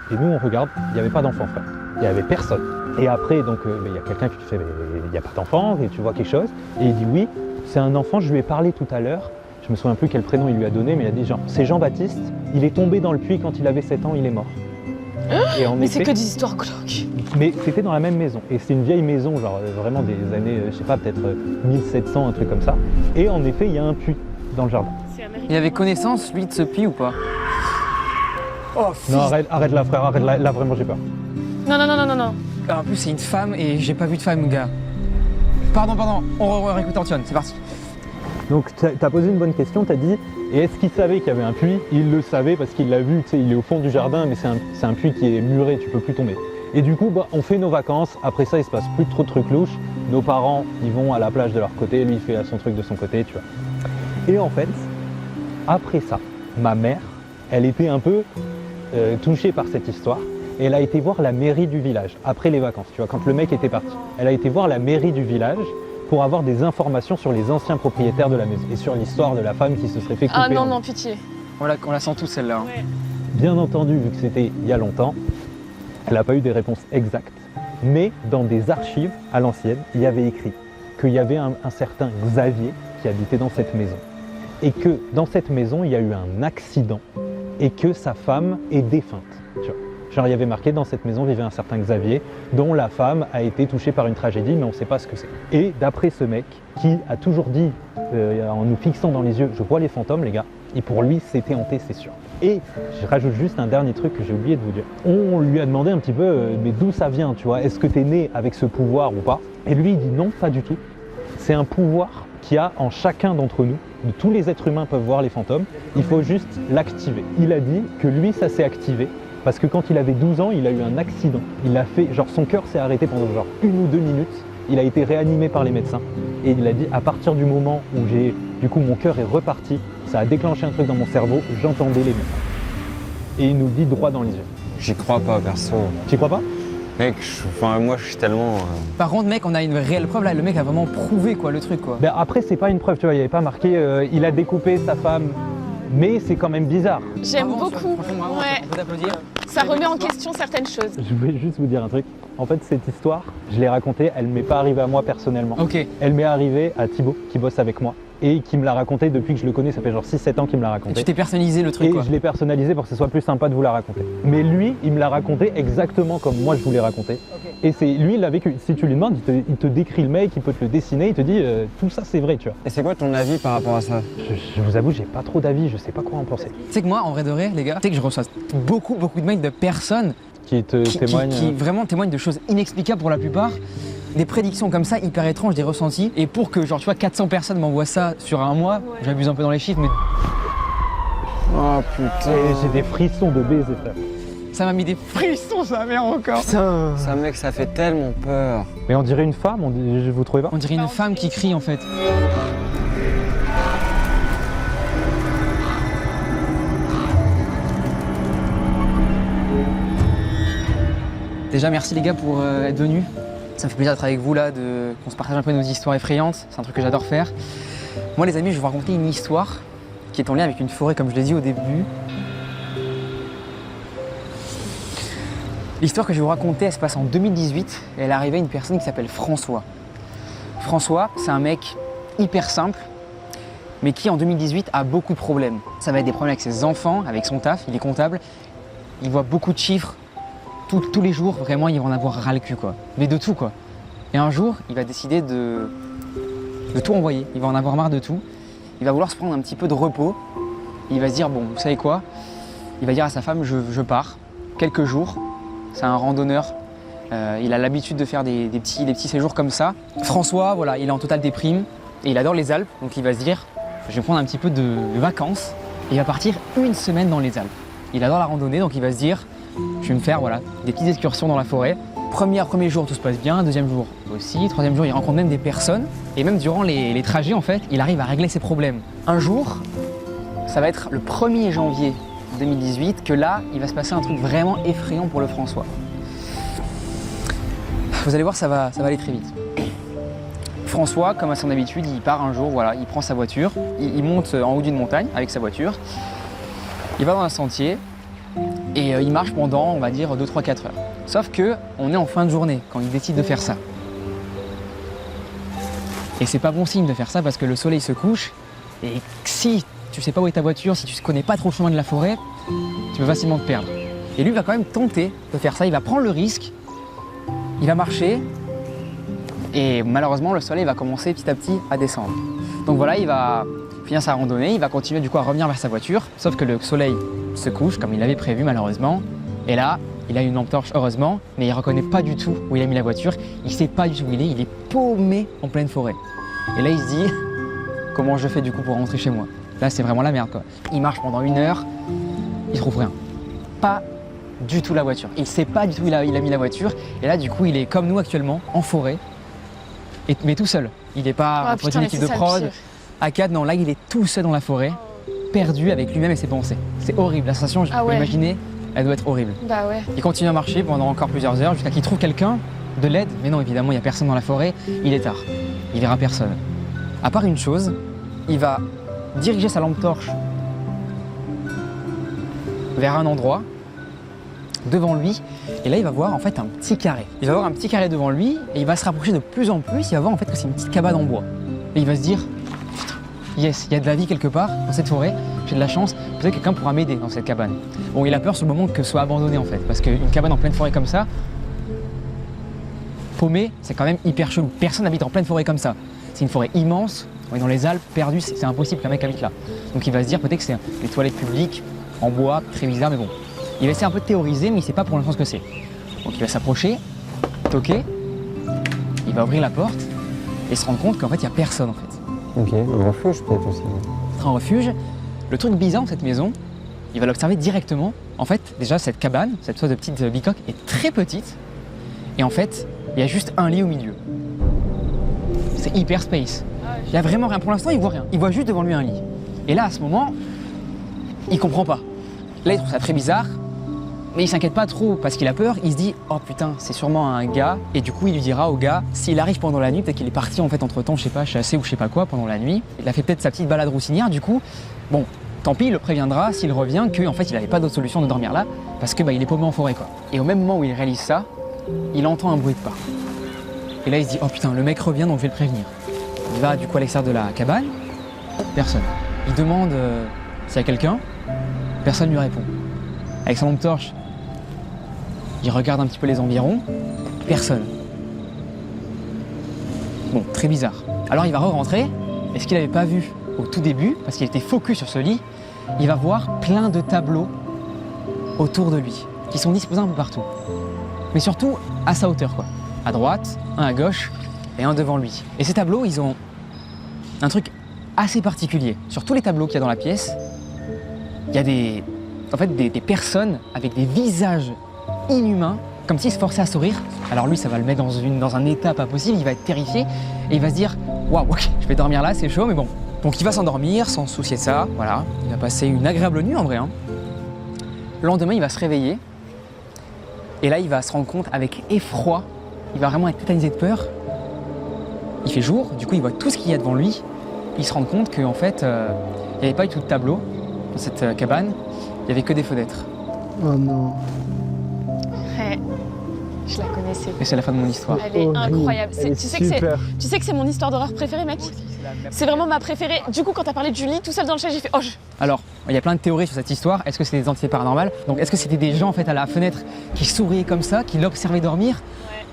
Et nous, on regarde, il n'y avait pas d'enfant, frère. Il n'y avait personne. Et après, donc, il y a quelqu'un qui te fait, il n'y a pas d'enfant, et tu vois quelque chose. Et il dit, oui, c'est un enfant, je lui ai parlé tout à l'heure. Je me souviens plus quel prénom il lui a donné, mais il a dit, c'est Jean-Baptiste. Il est tombé dans le puits quand il avait 7 ans, il est mort. Et en Mais effet, c'est que des histoires glauques. mais c'était dans la même maison. Et c'est une vieille maison, genre vraiment des années, je sais pas, peut-être 1700, un truc comme ça. Et en effet, il y a un puits dans le jardin. Il avait connaissance, lui, de ce puits ou pas? Non, arrête là, frère, arrête là, vraiment j'ai peur. Non. En plus, c'est une femme et j'ai pas vu de femme, gars. Pardon, on réécoute Antoine, c'est parti. Donc t'as posé une bonne question, t'as dit, et est-ce qu'il savait qu'il y avait un puits? Il le savait parce qu'il l'a vu, tu sais, il est au fond du jardin, mais c'est un puits qui est muré, tu peux plus tomber. Et du coup, on fait nos vacances, après ça, il se passe plus trop de trucs louches. Nos parents, ils vont à la plage de leur côté, lui, il fait son truc de son côté, tu vois. Et en fait, après ça, ma mère, elle était un peu touchée par cette histoire. Et elle a été voir la mairie du village, après les vacances, tu vois, quand le mec était parti. Elle a été voir la mairie du village pour avoir des informations sur les anciens propriétaires de la maison et sur l'histoire de la femme qui se serait fait couper. Ah non, pitié. On la sent tous celle-là. Ouais. Bien entendu, vu que c'était il y a longtemps, Elle n'a pas eu des réponses exactes. Mais dans des archives à l'ancienne, il y avait écrit qu'il y avait un certain Xavier qui habitait dans cette maison. Et que dans cette maison, il y a eu un accident et que sa femme est défunte. Tu vois. Genre, il y avait marqué dans cette maison vivait un certain Xavier dont la femme a été touchée par une tragédie, mais on ne sait pas ce que c'est. Et d'après ce mec qui a toujours dit, en nous fixant dans les yeux, je vois les fantômes les gars, et pour lui c'était hanté, c'est sûr. Et je rajoute juste un dernier truc que j'ai oublié de vous dire. On lui a demandé un petit peu, mais d'où ça vient, tu vois, est-ce que tu es né avec ce pouvoir ou pas? Et lui il dit non, pas du tout. C'est un pouvoir qu'il y a en chacun d'entre nous. Tous les êtres humains peuvent voir les fantômes, il faut juste l'activer. Il a dit que lui ça s'est activé parce que quand il avait 12 ans, il a eu un accident. Il a fait, genre son cœur s'est arrêté pendant genre 1 ou 2 minutes. Il a été réanimé par les médecins. Et il a dit, à partir du moment où mon cœur est reparti, ça a déclenché un truc dans mon cerveau, j'entendais les médecins. Et il nous dit droit dans les yeux. J'y crois pas, perso. Tu crois pas? Mec, moi je suis tellement... Par contre, mec, on a une réelle preuve là. Le mec a vraiment prouvé quoi, le truc quoi. Ben après, c'est pas une preuve, tu vois. Il n'y avait pas marqué, il a découpé sa femme. Mais c'est quand même bizarre. J'aime Bravo, beaucoup. franchement, Ouais. on peut t'applaudir. Ça remet en question certaines choses. Je voulais juste vous dire un truc. En fait, cette histoire, je l'ai racontée, elle ne m'est pas arrivée à moi personnellement. Ok. Elle m'est arrivée à Thibaut, qui bosse avec moi, et qui me l'a racontée depuis que je le connais. Ça fait genre 6-7 ans qu'il me l'a Et racontée. tu t'es personnalisé le truc Et quoi. je l'ai personnalisé pour que ce soit plus sympa de vous la raconter. Mais lui, il me l'a raconté exactement comme moi je vous l'ai raconté. Et c'est lui, il l'a vécu. Si tu lui demandes, il te décrit le mec, il peut te le dessiner, il te dit tout ça c'est vrai, tu vois. Et c'est quoi ton avis par rapport à ça? Je vous avoue, j'ai pas trop d'avis, je sais pas quoi en penser. Tu sais que moi, en vrai de vrai, les gars, tu sais que je reçois beaucoup de mails de personnes Qui te témoigne. qui vraiment témoignent de choses inexplicables pour la plupart. Des prédictions comme ça, hyper étranges, des ressentis. Et pour que, genre, tu vois, 400 personnes m'envoient ça sur un mois, j'abuse un peu dans les chiffres, mais Oh putain. J'ai des frissons de baiser, frère. ça m'a mis des frissons, sa mère encore. Putain. Ça, mec, ça fait tellement peur. Mais on dirait une femme, vous trouvez pas? On dirait une femme qui crie en fait. Déjà, merci les gars pour être venus. Ça me fait plaisir d'être avec vous là, qu'on se partage un peu nos histoires effrayantes. C'est un truc que j'adore faire. Moi, les amis, je vais vous raconter une histoire qui est en lien avec une forêt, comme je l'ai dit au début. L'histoire que je vais vous raconter, elle se passe en 2018 et elle est arrivée à une personne qui s'appelle François. François, c'est un mec hyper simple, mais qui en 2018 a beaucoup de problèmes. Ça va être des problèmes avec ses enfants, avec son taf, il est comptable, il voit beaucoup de chiffres. Tous les jours, vraiment, il va en avoir ras le cul, quoi. Mais de tout, quoi. Et un jour, il va décider de tout envoyer. Il va en avoir marre de tout. Il va vouloir se prendre un petit peu de repos. Il va se dire, bon, vous savez quoi? Il va dire à sa femme, je pars. Quelques jours. C'est un randonneur. Il a l'habitude de faire des petits séjours comme ça. François, voilà, il est en totale déprime. Et il adore les Alpes. Donc il va se dire, je vais prendre un petit peu de vacances. Et il va partir 1 semaine dans les Alpes. Il adore la randonnée, donc il va se dire, je vais me faire voilà, des petites excursions dans la forêt. Premier jour, tout se passe bien. 2e jour aussi. 3e jour, il rencontre même des personnes. Et même durant les trajets, en fait, il arrive à régler ses problèmes. Un jour, ça va être le 1er janvier 2018 que là, il va se passer un truc vraiment effrayant pour le François. Vous allez voir, ça va aller très vite. François, comme à son habitude, il part un jour, voilà, il prend sa voiture, il monte en haut d'une montagne avec sa voiture. Il va dans un sentier. Et il marche pendant, on va dire, 2, 3, 4 heures. Sauf que on est en fin de journée quand il décide de faire ça. Et c'est pas bon signe de faire ça parce que le soleil se couche. Et si tu sais pas où est ta voiture, si tu connais pas trop le chemin de la forêt, tu peux facilement te perdre. Et lui va quand même tenter de faire ça, il va prendre le risque, il va marcher. Et malheureusement, le soleil va commencer petit à petit à descendre. Donc voilà, il va finir sa randonnée, il va continuer du coup à revenir vers sa voiture. Sauf que le soleil se couche comme il l'avait prévu malheureusement. Et là, il a une lampe torche heureusement, mais il reconnaît pas du tout où il a mis la voiture. Il sait pas du tout où il est paumé en pleine forêt. Et là, il se dit, comment je fais du coup pour rentrer chez moi? Là, c'est vraiment la merde quoi. Il marche pendant 1 heure, il trouve rien. Pas du tout la voiture. Il sait pas du tout où il a mis la voiture. Et là, du coup, il est comme nous actuellement, en forêt, mais tout seul. Il n'est pas en une équipe de prod. À 4, non, là, il est tout seul dans la forêt, perdu avec lui-même et ses pensées. C'est horrible, la sensation, vous imaginez, elle doit être horrible. Bah ouais. Il continue à marcher pendant encore plusieurs heures jusqu'à qu'il trouve quelqu'un, de l'aide. Mais non, évidemment, il n'y a personne dans la forêt, il est tard. Il verra personne. À part une chose, il va diriger sa lampe torche vers un endroit devant lui. Et là, il va voir en fait un petit carré. Il va voir un petit carré devant lui et il va se rapprocher de plus en plus. Il va voir en fait que c'est une petite cabane en bois. Et il va se dire, putain, yes, il y a de la vie quelque part dans cette forêt. J'ai de la chance. Peut-être que quelqu'un pourra m'aider dans cette cabane. Bon, il a peur sur le moment que ce soit abandonné en fait, parce qu'une cabane en pleine forêt comme ça, paumée, c'est quand même hyper chelou. Personne n'habite en pleine forêt comme ça. C'est une forêt immense. On est dans les Alpes, perdu, c'est impossible qu'un mec habite là. Donc il va se dire peut-être que c'est les toilettes publiques en bois, très bizarre, mais bon. Il va essayer un peu de théoriser, mais il ne sait pas pour l'instant ce que c'est. Donc il va s'approcher, toquer, il va ouvrir la porte et se rendre compte qu'en fait il n'y a personne en fait. Ok, un refuge peut-être aussi. Il sera en refuge. Le truc bizarre dans cette maison, il va l'observer directement. En fait, déjà cette cabane, cette sorte de petite bicoque est très petite. Et en fait, il y a juste un lit au milieu. C'est hyper space. Il n'y a vraiment rien. Pour l'instant, il voit rien. Il voit juste devant lui un lit. Et là, à ce moment, il comprend pas. Là, il trouve ça très bizarre, mais il s'inquiète pas trop parce qu'il a peur. Il se dit, oh putain, c'est sûrement un gars. Et du coup, il lui dira au gars, s'il arrive pendant la nuit, peut-être qu'il est parti en fait entre-temps, je sais pas, chasser ou je sais pas quoi pendant la nuit. Il a fait peut-être sa petite balade routinière. Du coup, bon, tant pis, il le préviendra s'il revient qu'en fait, il n'avait pas d'autre solution de dormir là parce que il est paumé en forêt quoi. Et au même moment où il réalise ça, il entend un bruit de pas. Et là, il se dit, oh putain, le mec revient, donc je vais le prévenir. Il va du coup à l'extérieur de la cabane, personne. Il demande s'il y a quelqu'un, personne ne lui répond. Avec sa lampe torche, il regarde un petit peu les environs, personne. Bon, très bizarre. Alors il va re-rentrer, et ce qu'il n'avait pas vu au tout début, parce qu'il était focus sur ce lit, il va voir plein de tableaux autour de lui, qui sont disposés un peu partout. Mais surtout à sa hauteur quoi. À droite, un à gauche et un devant lui. Et ces tableaux, ils ont un truc assez particulier. Sur tous les tableaux qu'il y a dans la pièce, il y a des personnes avec des visages inhumains, comme s'ils se forçaient à sourire. Alors lui, ça va le mettre dans un état pas possible, il va être terrifié et il va se dire « Waouh, ok, je vais dormir là, c'est chaud, mais bon. » Donc il va s'endormir sans se soucier de ça, voilà. Il va passer une agréable nuit en vrai. Hein. Le lendemain, il va se réveiller et là, il va se rendre compte avec effroi, il va vraiment être tétanisé de peur. Il fait jour, du coup il voit tout ce qu'il y a devant lui. Il se rend compte qu'en fait, il n'y avait pas du tout de tableau dans cette cabane, il n'y avait que des fenêtres. Oh non. Ouais, je la connaissais. Et c'est la fin de mon histoire. Elle est incroyable. Elle est super. Tu sais que c'est mon histoire d'horreur préférée, mec? C'est vraiment ma préférée. Du coup, quand t'as parlé du lit tout seul dans le chat, j'ai fait oh. Alors, il y a plein de théories sur cette histoire. Est-ce que c'était des entités paranormales? Donc, est-ce que c'était des gens en fait à la fenêtre qui souriaient comme ça, qui l'observaient dormir?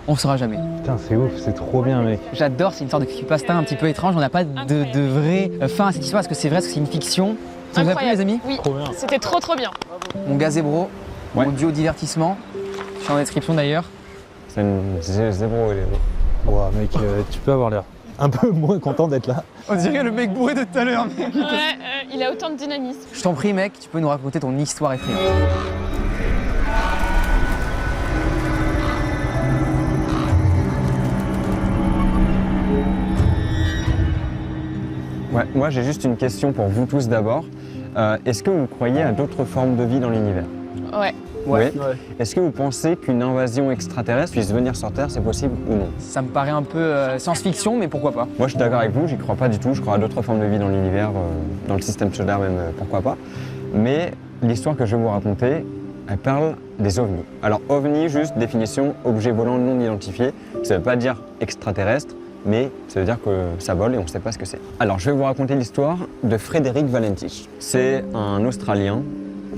On ne saura jamais. Putain, c'est ouf, c'est trop bien, mec. J'adore, c'est une sorte de creepypasta un petit peu étrange. On n'a pas de vraie fin à cette histoire. Est-ce que c'est vrai? Est-ce que c'est une fiction? Ça vous a plu, les amis? Oui, Trop bien. c'était trop bien. Mon gazébro, mon duo divertissement. Je suis en description d'ailleurs. C'est une zébro, il est beau. Ouah, mec, tu peux avoir l'air un peu moins content d'être là. On dirait le mec bourré de tout à l'heure. Ouais, il a autant de dynamisme. Je t'en prie, mec, tu peux nous raconter ton histoire effrayante. Ouais, moi j'ai juste une question pour vous tous d'abord. Est-ce que vous croyez à d'autres formes de vie dans l'univers? Ouais. Oui. Ouais. Est-ce que vous pensez qu'une invasion extraterrestre puisse venir sur Terre, c'est possible ou non? Ça me paraît un peu science-fiction, mais pourquoi pas? Moi je suis d'accord avec vous, j'y crois pas du tout, je crois à d'autres formes de vie dans l'univers, dans le système solaire même, pourquoi pas. Mais l'histoire que je vais vous raconter, elle parle des ovnis. Alors ovni, juste définition, objet volant non identifié, ça veut pas dire extraterrestre, mais ça veut dire que ça vole et on ne sait pas ce que c'est. Alors je vais vous raconter l'histoire de Frédéric Valentich. C'est un Australien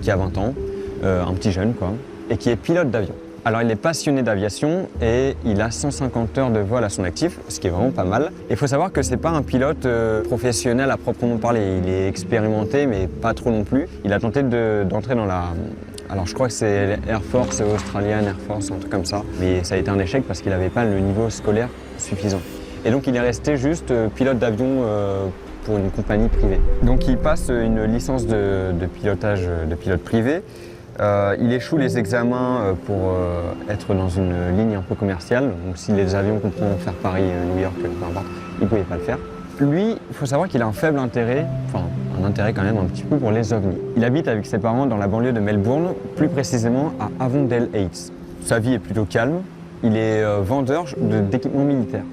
qui a 20 ans, un petit jeune quoi, et qui est pilote d'avion. Alors il est passionné d'aviation et il a 150 heures de vol à son actif, ce qui est vraiment pas mal. Il faut savoir que c'est pas un pilote professionnel à proprement parler, il est expérimenté mais pas trop non plus. Il a tenté d'entrer dans la... Alors je crois que c'est Air Force, Australian Air Force, un truc comme ça, mais ça a été un échec parce qu'il n'avait pas le niveau scolaire suffisant. Et donc il est resté juste pilote d'avion pour une compagnie privée. Donc il passe une licence de pilotage de pilote privé. Il échoue les examens pour être dans une ligne un peu commerciale. Donc si les avions qu'on prend faire Paris, New York, peu importe, il ne pouvait pas le faire. Lui, il faut savoir qu'il a un faible intérêt, enfin un intérêt quand même un petit peu pour les ovnis. Il habite avec ses parents dans la banlieue de Melbourne, plus précisément à Avondale Heights. Sa vie est plutôt calme, il est vendeur d'équipements militaires.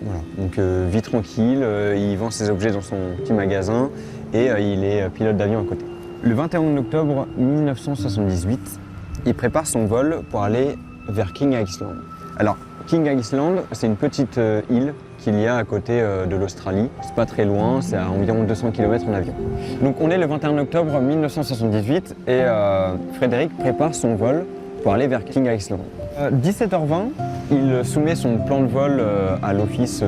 Voilà. Donc vie tranquille, il vend ses objets dans son petit magasin et il est pilote d'avion à côté. Le 21 octobre 1978, il prépare son vol pour aller vers King Island. Alors, King Island, c'est une petite île qu'il y a à côté de l'Australie. C'est pas très loin, c'est à environ 200 km en avion. Donc on est le 21 octobre 1978 et Frédéric prépare son vol pour aller vers King Island. 17h20, il soumet son plan de vol à l'office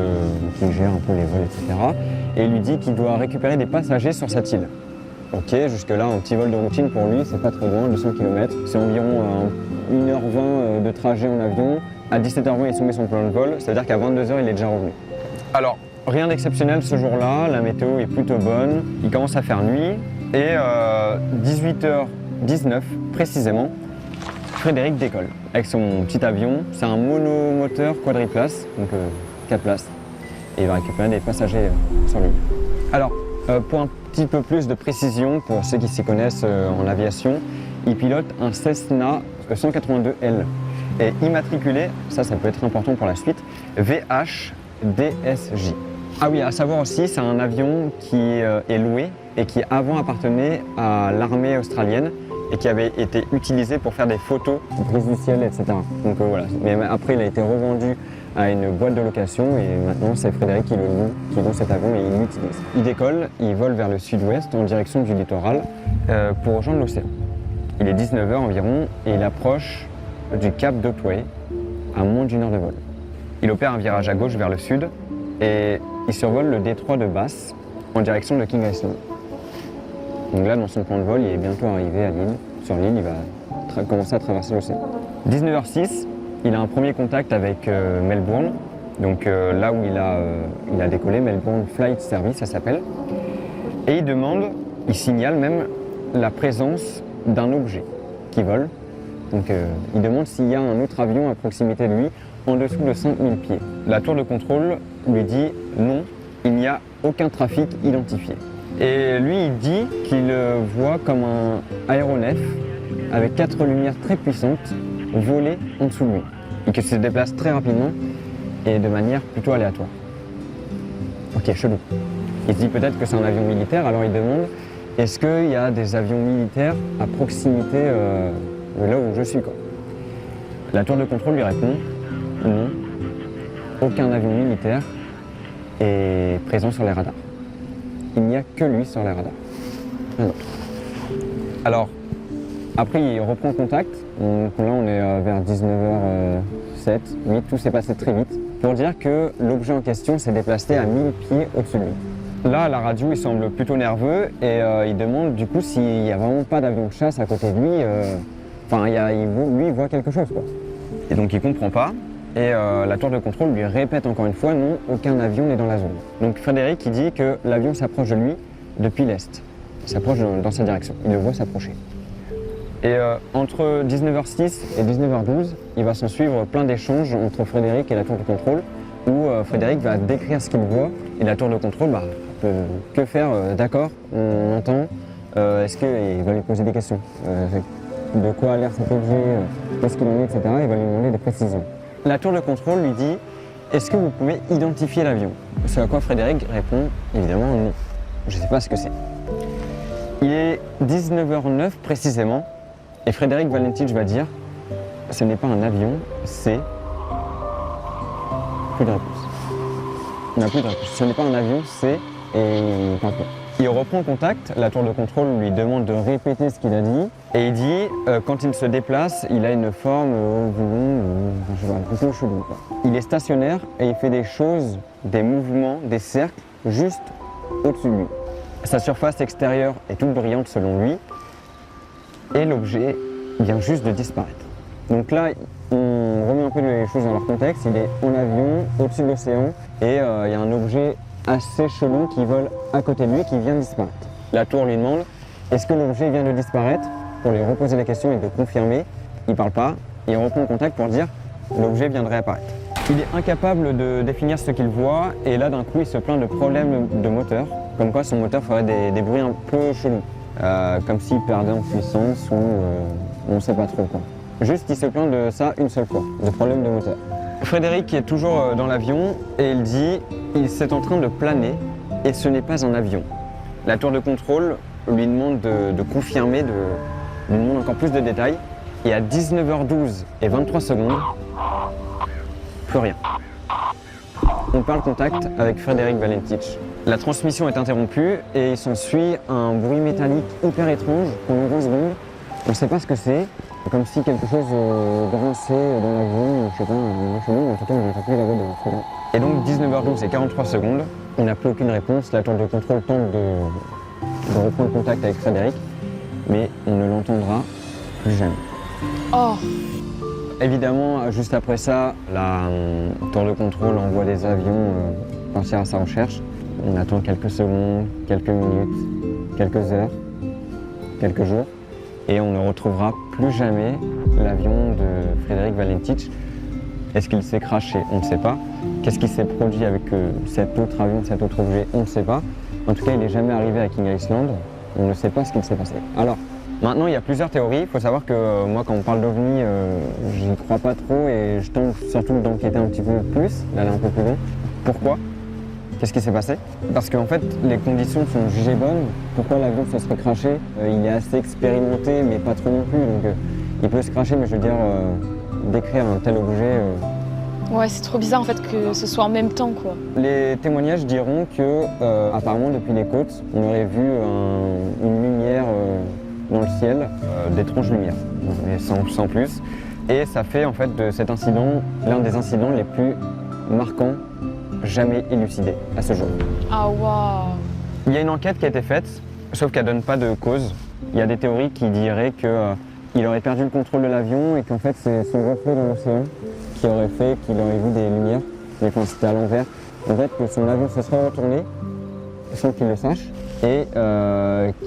qui gère un peu les vols, etc. Et il lui dit qu'il doit récupérer des passagers sur cette île. Ok, jusque-là, un petit vol de routine pour lui, c'est pas très loin, 200 km. C'est environ 1h20 de trajet en avion. À 17h20, il soumet son plan de vol, c'est-à-dire qu'à 22h, il est déjà revenu. Alors, rien d'exceptionnel ce jour-là, la météo est plutôt bonne, il commence à faire nuit, et 18h19 précisément, Frédéric décolle avec son petit avion. C'est un monomoteur quadriplace, donc 4 places, et il va récupérer des passagers sur l'île. Alors, pour un petit peu plus de précision, pour ceux qui s'y connaissent en aviation, il pilote un Cessna 182L. Et immatriculé, ça peut être important pour la suite, VHDSJ. Ah oui, à savoir aussi, c'est un avion qui est loué et qui avant appartenait à l'armée australienne et qui avait été utilisé pour faire des photos prises du ciel, etc. Donc voilà, mais après il a été revendu à une boîte de location et maintenant c'est Frédéric qui loue cet avion et il l'utilise. Il décolle, il vole vers le sud-ouest en direction du littoral pour rejoindre l'océan. Il est 19h environ et il approche du cap d'Otway, à moins d'une heure de vol. Il opère un virage à gauche vers le sud et il survole le détroit de Bass en direction de King Island. Donc là, dans son plan de vol, il est bientôt arrivé à l'île. Sur l'île, il va commencer à traverser l'océan. 19h06, il a un premier contact avec Melbourne, donc là où il a décollé, Melbourne Flight Service, ça s'appelle. Et il signale même la présence d'un objet qui vole. Donc il demande s'il y a un autre avion à proximité de lui, en dessous de 5000 pieds. La tour de contrôle lui dit non, il n'y a aucun trafic identifié. Et lui, il dit qu'il voit comme un aéronef avec 4 lumières très puissantes voler en dessous de lui et qu'il se déplace très rapidement et de manière plutôt aléatoire. Ok, chelou. Il se dit peut-être que c'est un avion militaire, alors il demande est-ce qu'il y a des avions militaires à proximité de là où je suis, quoi. La tour de contrôle lui répond non, aucun avion militaire est présent sur les radars. Il n'y a que lui sur les radars. Un autre. Alors, après il reprend contact, donc là on est vers 19h07, 8, tout s'est passé très vite, pour dire que l'objet en question s'est déplacé à 1000 pieds au-dessus de lui. Là, à la radio, il semble plutôt nerveux et il demande du coup s'il n'y a vraiment pas d'avion de chasse à côté de lui. Lui, il voit quelque chose, quoi. Et donc, il ne comprend pas. Et la tour de contrôle lui répète encore une fois, non, aucun avion n'est dans la zone. Donc, Frédéric, il dit que l'avion s'approche de lui depuis l'est. Il s'approche dans sa direction. Il le voit s'approcher. Et entre 19h06 et 19h12, il va s'en suivre plein d'échanges entre Frédéric et la tour de contrôle, où Frédéric va décrire ce qu'il voit et la tour de contrôle, que faire, d'accord, on entend, est-ce qu'il va lui poser des questions, de quoi a l'air cet objet, qu'est-ce qu'il en est, etc. Il va lui demander des précisions. La tour de contrôle lui dit, est-ce que vous pouvez identifier l'avion? Ce à quoi Frédéric répond, évidemment non, je ne sais pas ce que c'est. Il est 19h09 précisément, et Frédéric Valentich va dire, ce n'est pas un avion, c'est... Plus de réponse. Il n'a plus de réponse. Ce n'est pas un avion, c'est... Et il parle pas. Il reprend contact, la tour de contrôle lui demande de répéter ce qu'il a dit, et il dit, quand il se déplace, il a une forme un peu chelou. Il est stationnaire et il fait des choses, des mouvements, des cercles, juste au-dessus de lui. Sa surface extérieure est toute brillante selon lui, et l'objet vient juste de disparaître. Donc là, on remet un peu les choses dans leur contexte. Il est en avion, au-dessus de l'océan, et il y a un objet assez chelou qui vole à côté de lui, qui vient de disparaître. La tour lui demande, est-ce que l'objet vient de disparaître? Pour lui reposer la question et de confirmer. Il ne parle pas, il reprend contact pour dire, l'objet vient de réapparaître. Il est incapable de définir ce qu'il voit, et là d'un coup il se plaint de problèmes de moteur, comme quoi son moteur ferait des bruits un peu chelous, comme s'il perdait en puissance ou on ne sait pas trop quoi. Juste, il se plaint de ça une seule fois, de problème de moteur. Frédéric est toujours dans l'avion et il dit il s'est en train de planer et ce n'est pas un avion. La tour de contrôle lui demande de confirmer, lui demande encore plus de détails Et à 19h12 et 23 secondes, plus rien. On perd le contact avec Frédéric Valentich. La transmission est interrompue et il s'ensuit un bruit métallique hyper étrange pendant 2 secondes. On ne sait pas ce que c'est, comme si quelque chose grinçait dans l'avion, je sais pas, en tout cas on n'entend plus la voix de Frédéric. Et donc 19h12 et 43 secondes, on n'a plus aucune réponse. La tour de contrôle tente de reprendre contact avec Frédéric, mais on ne l'entendra plus jamais. Oh, Évidemment, juste après ça, la tour de contrôle envoie des avions partir à sa recherche. On attend quelques secondes, quelques minutes, quelques heures, quelques jours, et on ne retrouvera plus jamais l'avion de Frédéric Valentich. Est-ce qu'il s'est crashé? On ne sait pas. Qu'est-ce qui s'est produit avec cet autre avion, cet autre objet? On ne sait pas. En tout cas, il n'est jamais arrivé à King Island. On ne sait pas ce qu'il s'est passé. Alors, maintenant, il y a plusieurs théories. Il faut savoir que moi, quand on parle d'OVNI, j'y crois pas trop et je tente surtout d'enquêter un petit peu plus, d'aller un peu plus loin. Pourquoi? Qu'est-ce qui s'est passé? Parce qu'en fait, les conditions sont jugées bonnes. Pourquoi l'avion se serait crashé? Il est assez expérimenté, mais pas trop non plus. Donc, il peut se crasher, mais je veux dire, décrire un tel objet... ouais, c'est trop bizarre en fait que ce soit en même temps quoi. Les témoignages diront que, apparemment, depuis les côtes, on aurait vu une lumière dans le ciel, d'étranges lumières, mais sans plus. Et ça fait en fait de cet incident l'un des incidents les plus marquants jamais élucidés à ce jour. Ah waouh. Il y a une enquête qui a été faite, sauf qu'elle ne donne pas de cause. Il y a des théories qui diraient qu'il aurait perdu le contrôle de l'avion et qu'en fait c'est son reflet dans l'océan qui aurait fait qu'il aurait vu des lumières, mais quand c'était à l'envers. En fait, que son avion se serait retourné sans qu'il le sache et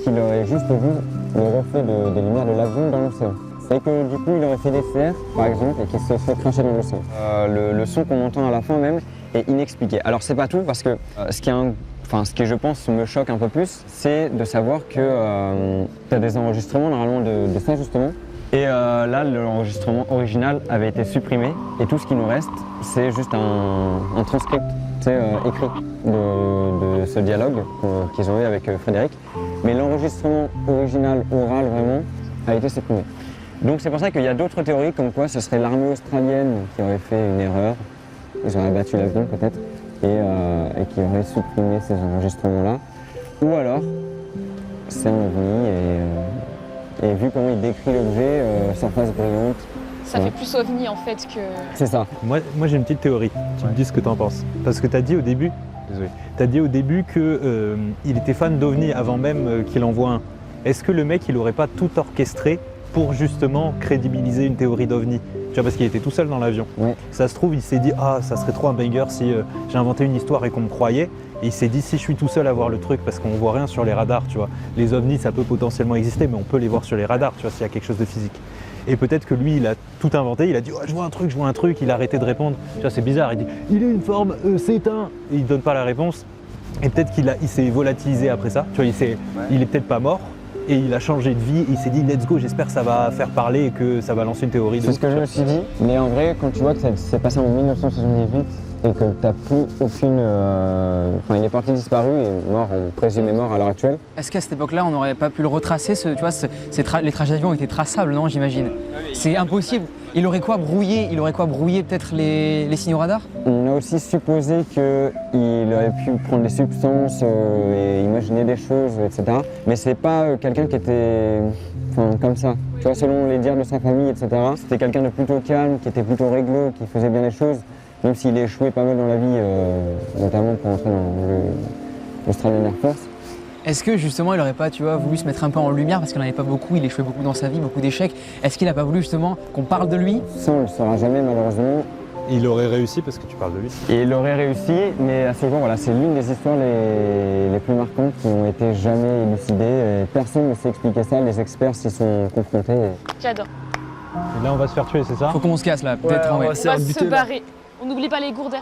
qu'il aurait juste vu le reflet des lumières de l'avion dans l'océan. C'est que du coup il aurait fait des CR par exemple et qu'il se serait craché dans l'océan. Le son qu'on entend à la fin même est inexpliqué. Alors c'est pas tout parce que ce qui je pense me choque un peu plus, c'est de savoir que tu as des enregistrements normalement de ça justement. Et là l'enregistrement original avait été supprimé et tout ce qui nous reste c'est juste un transcript écrit de ce dialogue qu'ils ont eu avec Frédéric. Mais l'enregistrement original oral vraiment a été supprimé. Donc c'est pour ça qu'il y a d'autres théories comme quoi ce serait l'armée australienne qui aurait fait une erreur. Ils auraient abattu l'avion peut-être et qui aurait supprimé ces enregistrements-là. Ou alors, c'est un ovni et vu comment il décrit l'objet, surface brillante. Ça fait plus ovni en fait que... C'est ça. Moi j'ai une petite théorie. Tu me dis ce que tu en penses. Parce que tu as dit au début, qu'il était fan d'OVNI avant même qu'il envoie un. Est-ce que le mec il aurait pas tout orchestré pour justement crédibiliser une théorie d'OVNI? Tu vois, parce qu'il était tout seul dans l'avion. Ouais. Ça se trouve, il s'est dit « Ah, ça serait trop un banger si j'ai inventé une histoire et qu'on me croyait. » Et il s'est dit « Si je suis tout seul à voir le truc, parce qu'on voit rien sur les radars, tu vois. Les ovnis, ça peut potentiellement exister, mais on peut les voir sur les radars, tu vois, s'il y a quelque chose de physique. » Et peut-être que lui, il a tout inventé, il a dit oh, je vois un truc, il a arrêté de répondre. Tu vois, c'est bizarre, il dit « Il est une forme, c'est un... » Et il donne pas la réponse. Et peut-être qu'il s'est volatilisé après ça, tu vois, il est peut-être pas mort. Et il a changé de vie, et il s'est dit let's go, j'espère que ça va faire parler et que ça va lancer une théorie. C'est ce que je me suis dit, mais en vrai, quand tu vois que ça s'est passé en 1978 et que t'as plus aucune... Enfin, il est parti disparu et mort, on présume mort à l'heure actuelle. Est-ce qu'à cette époque-là, on n'aurait pas pu le retracer les trajets d'avion étaient traçables, non, j'imagine? C'est impossible. Il aurait quoi brouillé peut-être les signaux radars? On a aussi supposé qu'il aurait pu prendre des substances et imaginer des choses, etc. Mais c'est pas quelqu'un qui était comme ça. Tu vois, selon les dires de sa famille, etc. C'était quelqu'un de plutôt calme, qui était plutôt réglo, qui faisait bien les choses, même s'il a échoué pas mal dans la vie, notamment pour entrer dans l'Australian Air Force. Est-ce que justement il n'aurait pas voulu se mettre un peu en lumière parce qu'il n'en avait pas beaucoup, il échouait beaucoup dans sa vie, beaucoup d'échecs. Est-ce qu'il n'a pas voulu justement qu'on parle de lui? Ça on ne le saura jamais malheureusement. Il aurait réussi parce que tu parles de lui. Et il aurait réussi, mais à ce jour, voilà, c'est l'une des histoires les plus marquantes qui n'ont été jamais élucidées. Et personne ne sait expliquer ça, les experts s'y sont confrontés. J'adore. Et là on va se faire tuer, c'est ça? Faut qu'on se casse là, peut-être. Ouais, On va se barrer. On n'oublie pas les gourdes.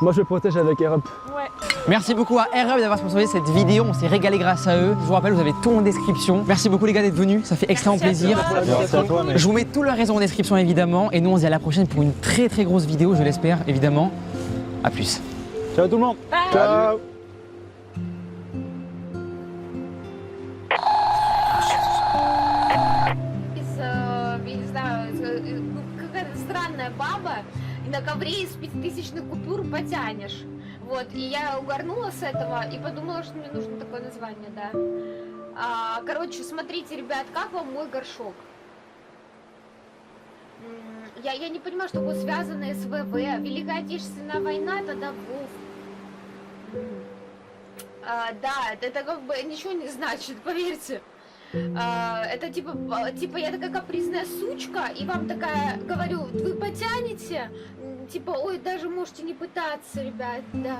Moi je protège avec Air Up. Ouais. Merci beaucoup à RE d'avoir sponsorisé cette vidéo, on s'est régalé grâce à eux. Je vous rappelle, vous avez tout en description. Merci beaucoup les gars d'être venus, ça fait extrêmement plaisir. Merci à toi, mec. Je vous mets toutes leurs raisons en description évidemment. Et nous on se dit à la prochaine pour une très très grosse vidéo, je l'espère évidemment. A plus. Ciao tout le monde. Ciao. баба, и на ковре из 5000-ных купюр потянешь. Вот, и я угорнула с этого и подумала, что мне нужно такое название, да. Короче, смотрите, ребят, как вам мой горшок? Я не понимаю, что такое связано СВВ, Великая Отечественная война, тогда ВОВ. Да, это как бы ничего не значит, поверьте. Это типа я такая капризная сучка, и вам такая говорю, вы потянете? Типа, ой, даже можете не пытаться, ребят, да.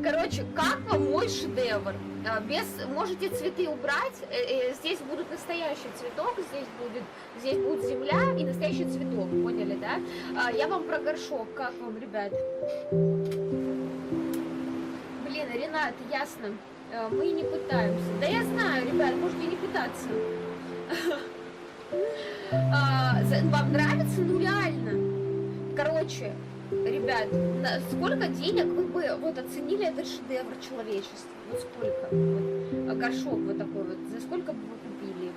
Короче, как вам мой шедевр? Можете цветы убрать, здесь будет настоящий цветок, здесь будет земля и настоящий цветок, поняли, да? Я вам про горшок, как вам, ребят? Блин, Ренат, ясно, мы не пытаемся. Да я знаю, ребят, можете не пытаться. Вам нравится? Ну реально. Короче, ребят, сколько денег вы бы вот оценили этот шедевр человечества? Вот сколько? Вот, горшок вот такой вот. За сколько бы вы купили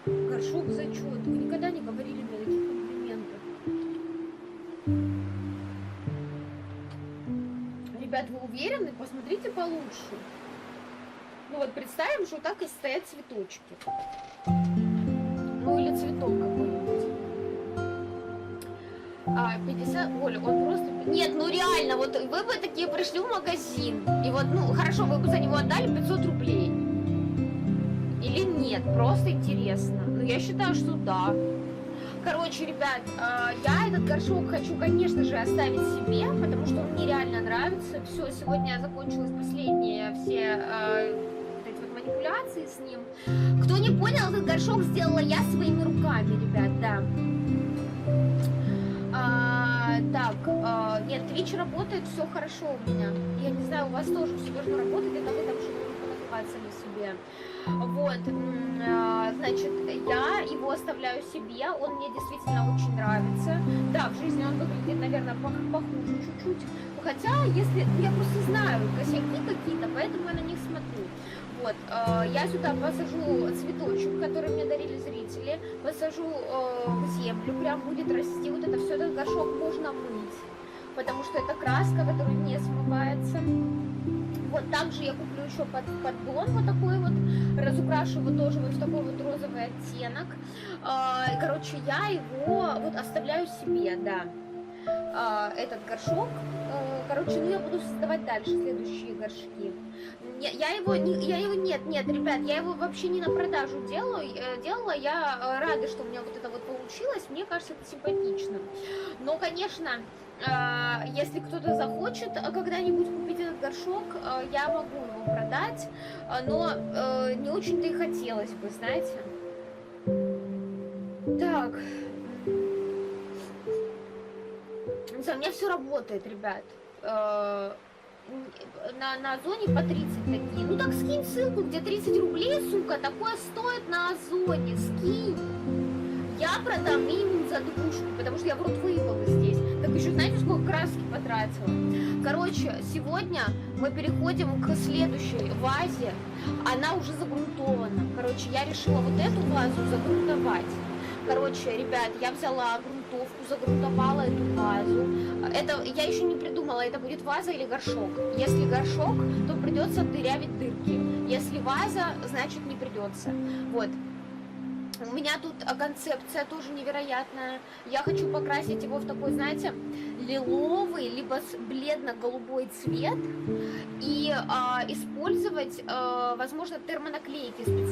его? Горшок зачет. Вы никогда не говорили мне таких комплиментов. Ребят, вы уверены? Посмотрите получше. Ну вот представим, что так и стоят цветочки. Ну или цветок какой-нибудь. 50, Оля, он просто... Нет, ну реально, вот вы бы такие пришли в магазин, и вот, ну, хорошо, вы бы за него отдали 500 рублей. Или нет, просто интересно. Ну, я считаю, что да. Короче, ребят, я этот горшок хочу, конечно же, оставить себе, потому что он мне реально нравится. Все, сегодня закончилась последние все вот эти вот манипуляции с ним. Кто не понял, этот горшок сделала я своими руками, ребят, да. Нет, Twitch работает, все хорошо у меня. Я не знаю, у вас тоже все должно работать, это вы там что-то понакладывали себе. Вот, значит, я его оставляю себе, он мне действительно очень нравится. Да, в жизни он выглядит, наверное, похуже чуть-чуть. Хотя, если я просто знаю косяки какие-то, поэтому я на них смотрю. Вот, я сюда посажу цветочек, который мне дарили зрители, посажу в землю, прям будет расти. Вот это все, этот горшок можно мыть, потому что это краска, которая не смывается. Вот также я куплю еще поддон вот такой вот, разукрашу его тоже вот в такой вот розовый оттенок. Короче, я его вот оставляю себе, да. Этот горшок. Короче, ну я буду создавать дальше следующие горшки. Нет, ребят, я его вообще не на продажу делала, я рада, что у меня вот это вот получилось, мне кажется, это симпатично. Но, конечно, если кто-то захочет когда-нибудь купить этот горшок, я могу его продать, но не очень-то и хотелось бы, знаете. Так. У меня все работает, ребят. На Озоне по 30 такие. Ну так скинь ссылку, где 30 рублей, сука, такое стоит на Озоне. Скинь. Я продам минимум за двушку, потому что я в рот выебала здесь. Так еще знаете, сколько краски потратила? Короче, сегодня мы переходим к следующей вазе. Она уже загрунтована. Короче, я решила вот эту вазу загрунтовать. Короче, ребят, я взяла грунтовку, загрунтовала эту вазу. Это я еще не придумала, это будет ваза или горшок. Если горшок, то придется дырявить дырки. Если ваза, значит не придется. Вот. У меня тут концепция тоже невероятная. Я хочу покрасить его в такой, знаете, лиловый, либо бледно-голубой цвет. И использовать, возможно, термонаклейки специально.